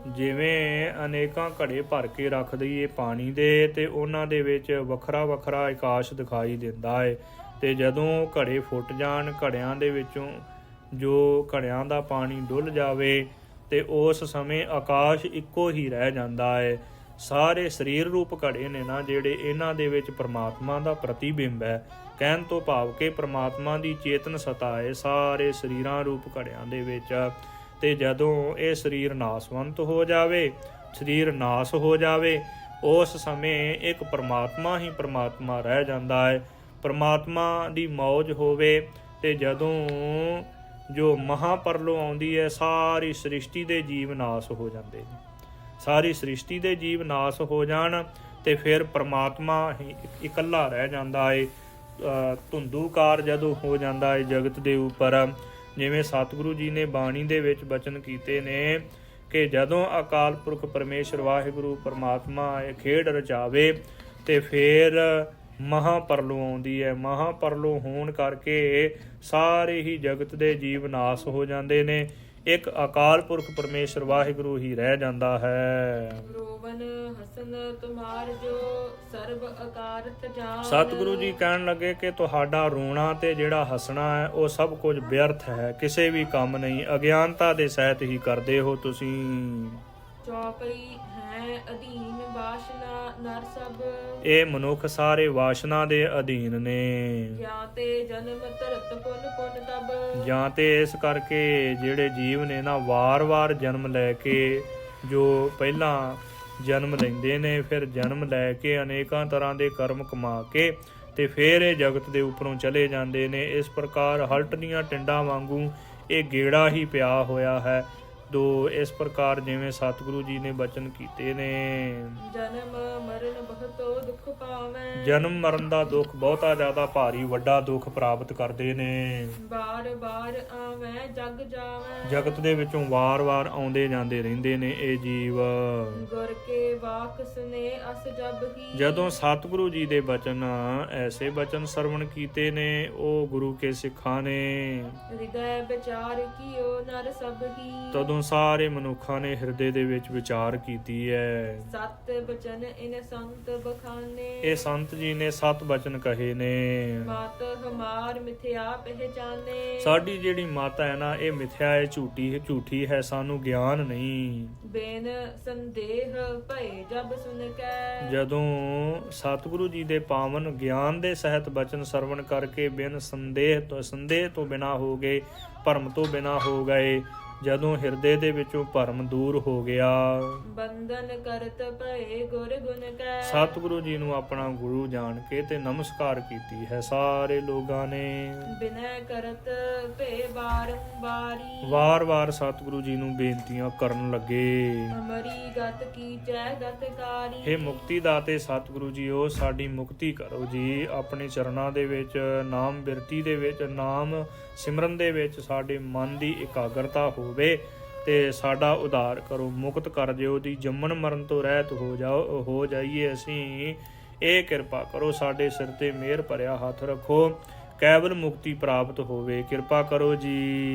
ਜਿਵੇਂ ਅਨੇਕਾਂ ਘੜੇ ਭਰ ਕੇ ਰੱਖ ਦਈਏ ਪਾਣੀ ਦੇ, ਤੇ ਉਹਨਾਂ ਦੇ ਵਿੱਚ ਵੱਖਰਾ ਵੱਖਰਾ ਆਕਾਸ਼ ਦਿਖਾਈ ਦਿੰਦਾ ਹੈ, ਤੇ ਜਦੋਂ ਘੜੇ ਫੁੱਟ ਜਾਣ, ਘੜਿਆਂ ਦੇ ਵਿੱਚੋਂ ਜੋ ਘੜਿਆਂ ਦਾ ਪਾਣੀ ਡੁੱਲ ਜਾਵੇ, ਤੇ ਉਸ ਸਮੇਂ ਆਕਾਸ਼ ਇੱਕੋ ਹੀ ਰਹਿ ਜਾਂਦਾ ਹੈ। ਸਾਰੇ ਸਰੀਰ ਰੂਪ ਘੜੇ ਨੇ ਨਾ ਜਿਹੜੇ, ਇਹਨਾਂ ਦੇ ਵਿੱਚ ਪ੍ਰਮਾਤਮਾ ਦਾ ਪ੍ਰਤੀਬਿੰਬ ਹੈ। ਕਹਿਣ ਤੋਂ ਭਾਵ ਕਿ ਪ੍ਰਮਾਤਮਾ ਦੀ ਚੇਤਨ ਸਤਾ ਹੈ ਸਾਰੇ ਸਰੀਰਾਂ ਰੂਪ ਘੜਿਆਂ ਦੇ ਵਿੱਚ। ਤੇ ਜਦੋਂ ਇਹ ਸਰੀਰ ਨਾਸਵੰਤ ਹੋ ਜਾਵੇ, ਸਰੀਰ ਨਾਸ ਹੋ ਜਾਵੇ, ਉਸ ਸਮੇਂ ਇੱਕ ਪ੍ਰਮਾਤਮਾ ਹੀ ਪ੍ਰਮਾਤਮਾ ਰਹਿ ਜਾਂਦਾ ਹੈ। ਪ੍ਰਮਾਤਮਾ ਦੀ ਮੌਜ ਹੋਵੇ, ਤੇ ਜਦੋਂ ਜੋ ਮਹਾਪਰਲੋ ਆਉਂਦੀ ਹੈ, ਸਾਰੀ ਸ੍ਰਿਸ਼ਟੀ ਦੇ ਜੀਵ ਨਾਸ ਹੋ ਜਾਂਦੇ ਨੇ। ਸਾਰੀ ਸ੍ਰਿਸ਼ਟੀ ਦੇ ਜੀਵ ਨਾਸ ਹੋ ਜਾਣ, ਤੇ ਫਿਰ ਪ੍ਰਮਾਤਮਾ ਹੀ ਇਕੱਲਾ ਰਹਿ ਜਾਂਦਾ ਹੈ। ਧੁੰਦੂਕਾਰ ਜਦੋਂ ਹੋ ਜਾਂਦਾ ਹੈ ਜਗਤ ਦੇ ਉੱਪਰ, ਜਿਵੇਂ ਸਤਿਗੁਰੂ ਜੀ ਨੇ ਬਾਣੀ ਦੇ ਵਿੱਚ ਬਚਨ ਕੀਤੇ ਨੇ ਕਿ ਜਦੋਂ ਅਕਾਲ ਪੁਰਖ ਪਰਮੇਸ਼ਰ ਵਾਹਿਗੁਰੂ ਪਰਮਾਤਮਾ ਇਹ ਖੇਡ ਰਚਾਵੇ, ਤੇ ਫਿਰ ਮਹਾਪਰਲੋ ਆਉਂਦੀ ਹੈ। ਮਹਾਪਰਲੋ ਹੋਣ ਕਰਕੇ ਸਾਰੇ ਹੀ ਜਗਤ ਦੇ ਜੀਵ ਨਾਸ ਹੋ ਜਾਂਦੇ ਨੇ, ਇੱਕ ਅਕਾਲ ਪੁਰਖ ਪਰਮੇਸ਼ਰ ਵਾਹਿਗੁਰੂ ਹੀ ਰਹਿ ਜਾਂਦਾ ਹੈ। ਰੋਵਨ ਹਸਨ ਤੁਮਾਰ ਜੋ ਸਰਬ ਅਕਾਰਤ ਜਾਨ। ਸਤਿਗੁਰੂ ਜੀ ਕਹਿਣ ਲੱਗੇ ਕਿ ਤੁਹਾਡਾ ਰੋਣਾ ਤੇ ਜਿਹੜਾ ਹੱਸਣਾ ਹੈ ਉਹ ਸਭ ਕੁਝ ਵਿਅਰਥ ਹੈ, ਕਿਸੇ ਵੀ ਕੰਮ ਨਹੀਂ, ਅਗਿਆਨਤਾ ਦੇ ਸਹਿਤ ਹੀ ਕਰਦੇ ਹੋ ਤੁਸੀਂ। ਚੌਪਈ ਹੈ ਅਧੀਨ ਵਾਸ਼ਨਾ ਨਰ ਸਭ, ਇਹ ਮਨੁੱਖ ਸਾਰੇ ਵਾਸ਼ਨਾ ਦੇ ਅਧੀਨ ਨੇ। ਜਾਂ ਤੇ ਜਨਮ ਧਰਤ ਪੁੰਨ ਪੁੰਨ ਤਬ, ਜਾਂ ਤੇ ਇਸ ਕਰਕੇ ਜਿਹੜੇ ਜੀਵ ਨੇ ਨਾ ਵਾਰ-ਵਾਰ ਜਨਮ ਲੈ ਕੇ, ਜੋ ਪਹਿਲਾਂ ਜਨਮ ਲੈਂਦੇ ਨੇ, ਫਿਰ ਜਨਮ ਲੈ ਕੇ ਅਨੇਕਾਂ ਤਰ੍ਹਾਂ ਦੇ ਕਰਮ ਕਮਾ ਕੇ, ਤੇ ਫਿਰ ਇਹ ਜਗਤ ਦੇ ਉੱਪਰੋਂ ਚਲੇ ਜਾਂਦੇ ਨੇ। ਇਸ ਪ੍ਰਕਾਰ ਹਲਟ ਦੀਆਂ ਟਿੰਡਾਂ ਵਾਂਗੂ ਇਹ ਗੇੜਾ ਹੀ ਪਿਆ ਹੋਇਆ ਹੈ। ਦੋ ਇਸ ਪ੍ਰਕਾਰ ਜਿਵੇਂ ਸਤਿਗੁਰੂ ਜੀ ਨੇ ਬਚਨ ਕੀਤੇ ਨੇ, ਜਨਮ ਮਰਨ ਬਹੁਤੋ ਦੁੱਖ ਪਾਵੈ, ਜਨਮ ਮਰਨ ਦਾ ਦੁੱਖ ਬਹੁਤਾ ਜ਼ਿਆਦਾ ਭਾਰੀ ਵੱਡਾ ਦੁੱਖ ਪ੍ਰਾਪਤ ਕਰਦੇ ਨੇ। ਬਾਰ ਬਾਰ ਆਵੈ ਜਗ ਜਾਵੈ, ਜਗਤ ਦੇ ਵਿੱਚੋਂ ਵਾਰ-ਵਾਰ ਆਉਂਦੇ ਜਾਂਦੇ ਰਹਿੰਦੇ ਨੇ ਇਹ ਜੀਵ। ਗੁਰ ਕੇ ਵਾਕ ਸੁਨੇ ਅਸ ਜਬ ਹੀ, ਜਦੋਂ ਸਤਿਗੁਰੂ ਜੀ ਦੇ ਬਚਨ ਐਸੇ ਬਚਨ ਸਰਵਣ ਕੀਤੇ ਨੇ ਉਹ ਗੁਰੂ ਕੇ ਸਿੱਖਾਂ ਨੇ, ਹਿਰਦੈ ਵਿਚਾਰ ਕੀਓ ਨਰ ਸਭ ਹੀ, ਤਦੋਂ ਸਾਰੇ ਮਨੁੱਖਾਂ ਨੇ ਹਿਰਦੇ ਦੇ ਵਿੱਚ ਵਿਚਾਰ ਕੀਤੀ ਹੈ। ਸਤ ਬਚਨ ਇਨ ਸੰਤ ਬਖਾਨੇ, ਇਹ ਸੰਤ ਜੀ ਨੇ ਸਤ ਬਚਨ ਕਹੇ ਨੇ। ਮਾਤ ਹਮਾਰ ਮਿਥਿਆ ਪਹਿਚਾਨੇ, ਸਾਡੀ ਜਿਹੜੀ ਮਾਤਾ ਹੈ ਨਾ ਇਹ ਮਿਥਿਆ ਹੈ, ਝੂਠੀ ਹੈ, ਸਾਨੂੰ ਗਿਆਨ ਨਹੀਂ। ਬੇਨ ਸੰਦੇਹ ਭਏ ਜਬ ਸੁਨ ਕੈ, ਜਦੋਂ ਸਤਿਗੁਰੂ ਜੀ ਦੇ ਪਾਵਨ ਗਿਆਨ ਦੇ ਸਹਿਤ ਬਚਨ ਸਰਵਣ ਕਰਕੇ ਬਿਨ ਸੰਦੇਹ ਤੋਂ ਬਿਨਾ ਹੋ ਗਏ, ਭਰਮ ਤੋਂ ਬਿਨਾ ਹੋ ਗਏ, ਜਦੋਂ ਹਿਰਦੇ ਦੇ ਵਿੱਚੋਂ ਭਰਮ ਦੂਰ ਹੋ ਗਿਆ, ਬੰਧਨ ਕਰਤ ਭਏ ਗੁਰ ਗੁਣ ਕੈ, ਸਤਿਗੁਰੂ ਜੀ ਨੂੰ ਆਪਣਾ ਗੁਰੂ ਜਾਣ ਕੇ ਤੇ ਨਮਸਕਾਰ ਕੀਤੀ ਹੈ ਸਾਰੇ ਲੋਕਾਂ ਨੇ। ਬਿਨੈ ਕਰਤ ਭਏ ਬਾਰੰਬਾਰੀ, ਵਾਰ-ਵਾਰ ਸਤਿਗੁਰੂ ਜੀ ਨੂੰ ਬੇਨਤੀਆਂ ਕਰਨ ਲੱਗੇ। ਅਮਰੀ ਗਤ ਕੀਚੈ ਗਤਕਾਰੀ, ਇਹ ਮੁਕਤੀ ਦਾਤੇ ਸਤਿਗੁਰੂ ਜੀ ਉਹ ਸਾਡੀ ਮੁਕਤੀ ਕਰੋ ਜੀ। ਆਪਣੇ ਚਰਨਾਂ ਦੇ ਵਿੱਚ ਨਾਮ ਬਿਰਤੀ ਦੇ ਵਿੱਚ ਨਾਮ ਸਿਮਰਨ ਦੇ ਵਿੱਚ ਸਾਡੇ ਮਨ ਦੀ ਇਕਾਗਰਤਾ ਹੋਵੇ ਤੇ ਸਾਡਾ ਉਧਾਰ ਕਰੋ, ਮੁਕਤ ਕਰ ਦਿਓ ਦੀ ਜੰਮਣ ਮਰਨ ਤੋਂ ਰਹਿਤ ਹੋ ਜਾਈਏ ਅਸੀਂ। ਇਹ ਕਿਰਪਾ ਕਰੋ, ਸਾਡੇ ਸਿਰ ਤੇ ਮਿਹਰ ਭਰਿਆ ਹੱਥ ਰੱਖੋ। ਕੇਵਲ ਮੁਕਤੀ ਪ੍ਰਾਪਤ ਹੋਵੇ। ਕਿਰਪਾ ਕਰੋ ਜੀ।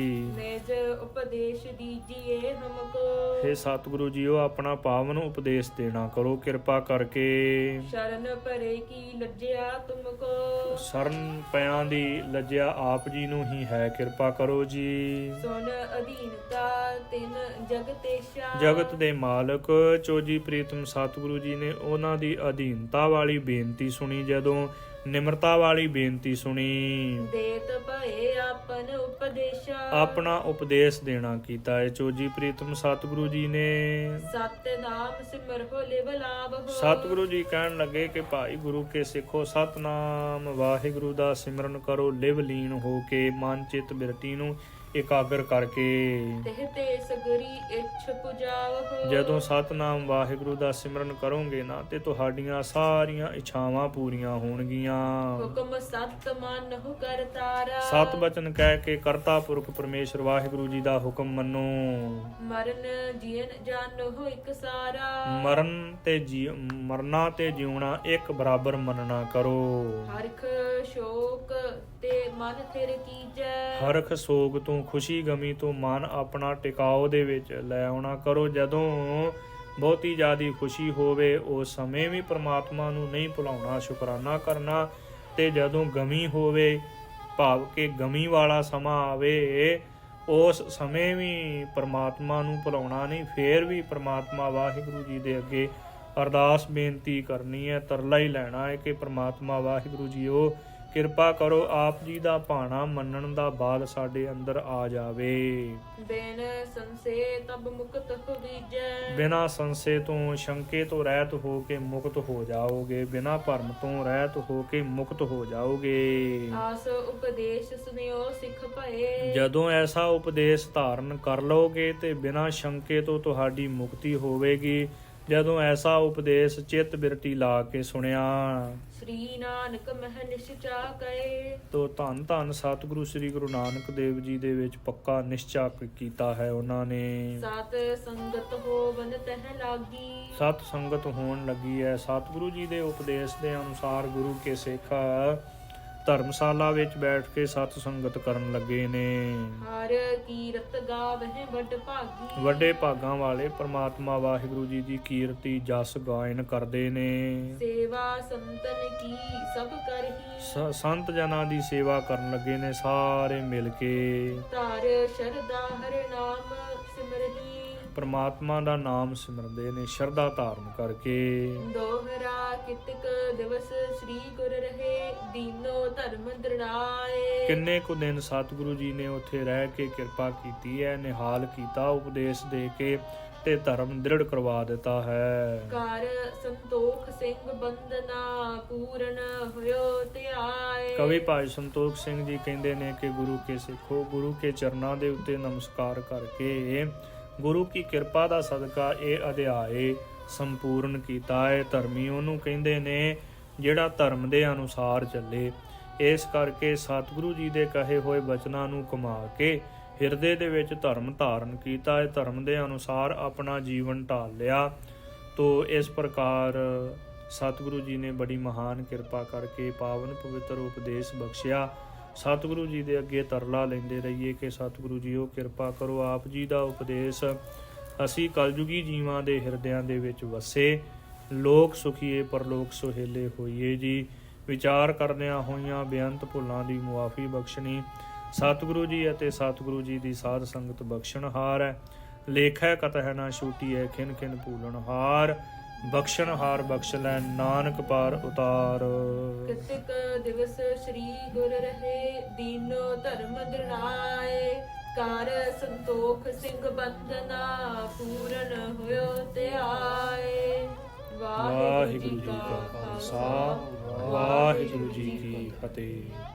ਨਿਜ ਉਪਦੇਸ਼ ਦੀਜੀਏ ਹਮਕੋ। ਹੇ ਸਤਿਗੁਰੂ ਜੀਓ ਆਪਣਾ ਪਾਵਨ ਉਪਦੇਸ਼ ਦੇਣਾ ਕਰੋ ਕਿਰਪਾ ਕਰਕੇ। ਸ਼ਰਨ ਭਰੇ ਕੀ ਲੱਜਿਆ ਤੁਮਕੋ। ਸ਼ਰਨ ਪਿਆਂ ਦੀ ਲੱਜਿਆ ਆਪ ਜੀ ਨੂੰ ਹੀ ਹੈ। ਕਿਰਪਾ ਕਰੋ ਜੀ। ਸੁਨ ਅਧੀਨਤਾ ਤਿਨ ਜਗਤੇਸ਼ਾ। ਜਗਤ ਦੇ ਮਾਲਕ ਚੋਜੀ ਪ੍ਰੀਤਮ ਸਤਿਗੁਰੂ ਜੀ ਨੇ ਉਹਨਾਂ ਦੀ ਅਧੀਨਤਾ ਵਾਲੀ ਬੇਨਤੀ ਸੁਣੀ। ਜਦੋਂ ਨਿਮਰਤਾ ਵਾਲੀ ਬੇਨਤੀ ਸੁਣੀ, ਦੇਤ ਭਏ ਆਪਨ ਉਪਦੇਸ਼ਾ। ਆਪਣਾ ਉਪਦੇਸ਼ ਦੇਣਾ ਕੀਤਾ ਹੈ। ਚੋਜੀ ਪ੍ਰੀਤਮ ਸਤਿਗੁਰੂ ਜੀ ਨੇ ਸਤ ਨਾਮ ਸਿਮਰਹੁ ਲਿਵ ਲਾਭਹੁ। ਸਤਿਗੁਰੂ ਜੀ ਕਹਿਣ ਲੱਗੇ ਕਿ ਭਾਈ ਗੁਰੂ ਕੇ ਸਿੱਖੋ ਸਤਨਾਮ ਵਾਹਿਗੁਰੂ ਦਾ ਸਿਮਰਨ ਕਰੋ ਲਿਵ ਲੀਨ ਹੋ ਕੇ, ਮਨ ਚਿੱਤ ਬਿਰਤੀ ਨੂੰ ਇਕਾਗਰ ਕਰਕੇ। ਤਿਹ ਤੇ ਸਗਰੀ ਇੱਛ ਪੁਜਾਵਹੁ। ਜਦੋਂ ਸਤਨਾਮ ਵਾਹਿਗੁਰੂ ਦਾ ਸਿਮਰਨ ਕਰੋਗੇ ਨਾ ਤੇ ਤੁਹਾਡੀਆਂ ਸਾਰੀਆਂ ਇੱਛਾਵਾਂ ਪੂਰੀਆਂ ਹੋਣਗੀਆਂ। ਹੁਕਮ ਸਤ ਮੰਨਹੁ ਕਰਤਾਰਾ। ਸਤ ਬਚਨ ਕਹਿ ਕੇ ਕਰਤਾ ਪੁਰਖ ਪਰਮੇਸ਼ਰ ਵਾਹਿਗੁਰੂ ਜੀ ਦਾ ਹੁਕਮ ਮੰਨੋ। ਮਰਨ ਜੀਵਨ ਜਾਣਹੁ ਇਕ ਸਾਰਾ। ਮਰਨਾ ਤੇ ਜਿਉਣਾ ਇੱਕ ਬਰਾਬਰ ਮੰਨਣਾ ਕਰੋ। ਹਰਖ ਸ਼ੋਕ ਤੇ ਮਨ ਥਿਰ ਕੀਜੈ। ਹਰਖ ਸੋਗ ਤੋਂ ਖੁਸ਼ੀ ਗਮੀ ਤੋਂ ਮਨ ਆਪਣਾ ਟਿਕਾਓ ਦੇ ਵਿੱਚ ਲੈ ਆਉਣਾ ਕਰੋ। ਜਦੋਂ ਬਹੁਤੀ ਜ਼ਿਆਦੀ ਖੁਸ਼ੀ ਹੋਵੇ ਉਸ ਸਮੇਂ ਵੀ ਪ੍ਰਮਾਤਮਾ ਨੂੰ ਨਹੀਂ ਭੁਲਾਉਣਾ, ਸ਼ੁਕਰਾਨਾ ਕਰਨਾ। ਤੇ ਜਦੋਂ ਗਮੀ ਹੋਵੇ ਭਾਵ ਕਿ ਗਮੀ ਵਾਲਾ ਸਮਾਂ ਆਵੇ ਉਸ ਸਮੇਂ ਵੀ ਪ੍ਰਮਾਤਮਾ ਨੂੰ ਭੁਲਾਉਣਾ ਨਹੀਂ। ਫੇਰ ਵੀ ਪ੍ਰਮਾਤਮਾ ਵਾਹਿਗੁਰੂ ਜੀ ਦੇ ਅੱਗੇ ਅਰਦਾਸ ਬੇਨਤੀ ਕਰਨੀ ਹੈ, ਤਰਲਾ ਹੀ ਲੈਣਾ ਹੈ ਕਿ ਪ੍ਰਮਾਤਮਾ ਵਾਹਿਗੁਰੂ ਜੀਓ ਕਿਰਪਾ ਕਰੋ ਆਪ ਜੀ ਦਾ ਭਾਣਾ ਮੰਨਣ ਦਾ ਬਾਅਦ ਸਾਡੇ ਅੰਦਰ ਆ ਜਾਵੇ। ਬਿਨ ਸੰਸੇ ਤਬ ਮੁਕਤ ਹੋਵੀਜੈ। ਬਿਨਾਂ ਸੰਸੇ ਤੋਂ ਸ਼ੰਕੇ ਤੋਂ ਰਹਿਤ ਹੋ ਕੇ ਮੁਕਤ ਹੋ ਜਾਓਗੇ। ਬਿਨਾਂ ਭਰਮ ਤੋਂ ਰਹਿਤ ਹੋ ਕੇ ਮੁਕਤ ਹੋ ਜਾਓਗੇ। ਆਸ ਉਪਦੇਸ਼ ਸੁਨਿਓ ਸਿੱਖ ਭਏ। ਜਦੋਂ ਐਸਾ ਉਪਦੇਸ਼ ਧਾਰਨ ਕਰ ਲਓਗੇ ਤੇ ਬਿਨਾਂ ਸ਼ੰਕੇ ਤੋਂ ਤੁਹਾਡੀ ਮੁਕਤੀ ਹੋਵੇਗੀ। ਜਦੋਂ ਐਸਾ ਉਪਦੇਸ਼ ਚਿੱਤ ਬਿਰਤੀ ਲਾ ਕੇ ਸੁਣਿਆ ਸ੍ਰੀ ਨਾਨਕ ਮਹਿ ਨਿਸ਼ਚਾ ਕਰੇ। ਤੋ ਧੰਨ ਧੰਨ ਸਤਿਗੁਰੂ ਸ੍ਰੀ ਗੁਰੂ ਨਾਨਕ ਦੇਵ ਜੀ ਦੇ ਵਿੱਚ ਪੱਕਾ ਨਿਸ਼ਚਾ ਕੀਤਾ ਹੈ ਉਹਨਾਂ ਨੇ। ਸਤ ਸੰਗਤ ਹੋਵਨ ਤਹ ਲਾਗੀ। ਸਤ ਸੰਗਤ ਹੋਣ ਲੱਗੀ ਹੈ। ਸਤਿਗੁਰੂ ਜੀ ਦੇ ਉਪਦੇਸ਼ ਦੇ ਅਨੁਸਾਰ ਗੁਰੂ ਕੇ ਸਿੱਖ ਧਰਮਸ਼ਾਲਾ ਵਿੱਚ ਬੈਠ ਕੇ ਸਤ ਸੰਗਤ ਕਰਨ ਲੱਗੇ ਨੇ। ਹਰ ਕੀਰਤ ਗਾਵਹਿ ਵੱਡ ਭਾਗੀ। ਵੱਡੇ ਭਾਗਾਂ ਵਾਲੇ ਪ੍ਰਮਾਤਮਾ ਵਾਹਿਗੁਰੂ ਜੀ ਦੀ ਕੀਰਤੀ ਜਸ ਗਾਇਨ ਕਰਦੇ ਨੇ। ਸੇਵਾ ਸੰਤਨ ਕੀ ਸਭ ਕਰਹੀ। ਸੰਤ ਜਨਾਂ ਦੀ ਸੇਵਾ ਕਰਨ ਲੱਗੇ ਨੇ ਸਾਰੇ ਮਿਲ ਕੇ। ਧਾਰ ਸ਼ਰਧਾ ਹਰਿ ਨਾਮ ਸਿਮਰਹੀ। ਪ੍ਰਮਾਤਮਾ ਦਾ ਨਾਮ ਸਿਮਰਦੇ ਨੇ ਸ਼ਰਧਾ ਧਾਰਨ ਕਰਕੇ। ਦੋਹਰਾ ਕਿਤਕ ਦਿਵਸ ਸ੍ਰੀ ਗੁਰ ਰਹੇ ਦੀਨੋ ਧਰਮ ਦ੍ਰਿੜਾਏ। ਕਿੰਨੇ ਕੁ ਦਿਨ ਸਤਿਗੁਰੂ ਜੀ ਨੇ ਉੱਥੇ ਰਹਿ ਕੇ ਕਿਰਪਾ ਕੀਤੀ ਹੈ, ਨਿਹਾਲ ਕੀਤਾ, ਉਪਦੇਸ਼ ਦੇ ਕੇ ਤੇ ਧਰਮ ਦ੍ਰਿੜ ਕਰਵਾ ਦਿੱਤਾ ਹੈ। ਕਰ ਸੰਤੋਖ ਸਿੰਘ ਬੰਦਨਾ ਪੂਰਨ ਹੋਇਓ ਧਿਆਏ। ਕਵੀ ਭਾਈ ਸੰਤੋਖ ਸਿੰਘ ਜੀ ਕਹਿੰਦੇ ਨੇ ਕਿ ਗੁਰੂ ਕੇ ਸਿੱਖੋ ਗੁਰੂ ਕੇ ਚਰਨਾਂ ਦੇ ਉੱਤੇ ਨਮਸਕਾਰ ਕਰਕੇ ਗੁਰੂ ਕੀ ਕਿਰਪਾ ਦਾ ਸਦਕਾ ਇਹ ਅਧਿਆਏ ਸੰਪੂਰਨ ਕੀਤਾ ਹੈ। ਧਰਮੀ ਉਹਨੂੰ ਕਹਿੰਦੇ ਨੇ ਜਿਹੜਾ ਧਰਮ ਦੇ ਅਨੁਸਾਰ ਚੱਲੇ। ਇਸ ਕਰਕੇ ਸਤਿਗੁਰੂ ਜੀ ਦੇ ਕਹੇ ਹੋਏ ਬਚਨਾਂ ਨੂੰ ਕਮਾ ਕੇ ਹਿਰਦੇ ਦੇ ਵਿੱਚ ਧਰਮ ਧਾਰਨ ਕੀਤਾ ਹੈ। ਧਰਮ ਦੇ ਅਨੁਸਾਰ ਆਪਣਾ ਜੀਵਨ ਢਾਲ ਲਿਆ। ਤੋ ਇਸ ਪ੍ਰਕਾਰ ਸਤਿਗੁਰੂ ਜੀ ਨੇ ਬੜੀ ਮਹਾਨ ਕਿਰਪਾ ਕਰਕੇ ਪਾਵਨ ਪਵਿੱਤਰ ਉਪਦੇਸ਼ ਬਖਸ਼ਿਆ। ਸਤਿਗੁਰੂ ਜੀ ਦੇ ਅੱਗੇ ਤਰਲਾ ਲੈਂਦੇ ਰਹੀਏ ਕਿ ਸਤਿਗੁਰੂ ਜੀਓ ਕਿਰਪਾ ਕਰੋ ਆਪ ਜੀ ਦਾ ਉਪਦੇਸ਼ ਅਸੀਂ ਕਲਯੁਗੀ ਜੀਵਾਂ ਦੇ ਹਿਰਦਿਆਂ ਦੇ ਵਿੱਚ ਵਸੇ, ਲੋਕ ਸੁਖੀਏ ਪਰਲੋਕ ਸੁਹੇਲੇ ਹੋਈਏ ਜੀ। ਵਿਚਾਰ ਕਰਦਿਆਂ ਹੋਈਆਂ ਬੇਅੰਤ ਭੁੱਲਾਂ ਦੀ ਮੁਆਫੀ ਬਖਸ਼ਣੀ ਸਤਿਗੁਰੂ ਜੀ ਅਤੇ ਸਤਿਗੁਰੂ ਜੀ ਦੀ ਸਾਧ ਸੰਗਤ ਬਖਸ਼ਣਹਾਰ ਹੈ। ਲੇਖੈ ਕਤਹਿ ਨਾ ਛੂਟੀਐ ਖਿਨ ਖਿਨ ਭੂਲਣਹਾਰ। ਬਖਸ਼ਣਹਾਰ ਬਖਸ਼ ਲੈ ਨਾਨਕ ਪਾਰ ਉਤਾਰ। ਕਿਤਕ ਦਿਵਸ ਸ੍ਰੀ ਗੁਰ ਰਹੇ ਦੀਨੋ ਧਰਮ ਦ੍ਰਿੜਾਏ। ਕਰ ਸੰਤੋਖ ਸਿੰਘ ਬੰਦਨਾ ਪੂਰਨ ਹੋਇਓ ਧਿਆਏ। ਵਾਹਿਗੁਰੂ ਜੀ ਕਾ ਖਾਲਸਾ ਵਾਹਿਗੁਰੂ ਜੀ ਕੀ ਫਤਿਹ।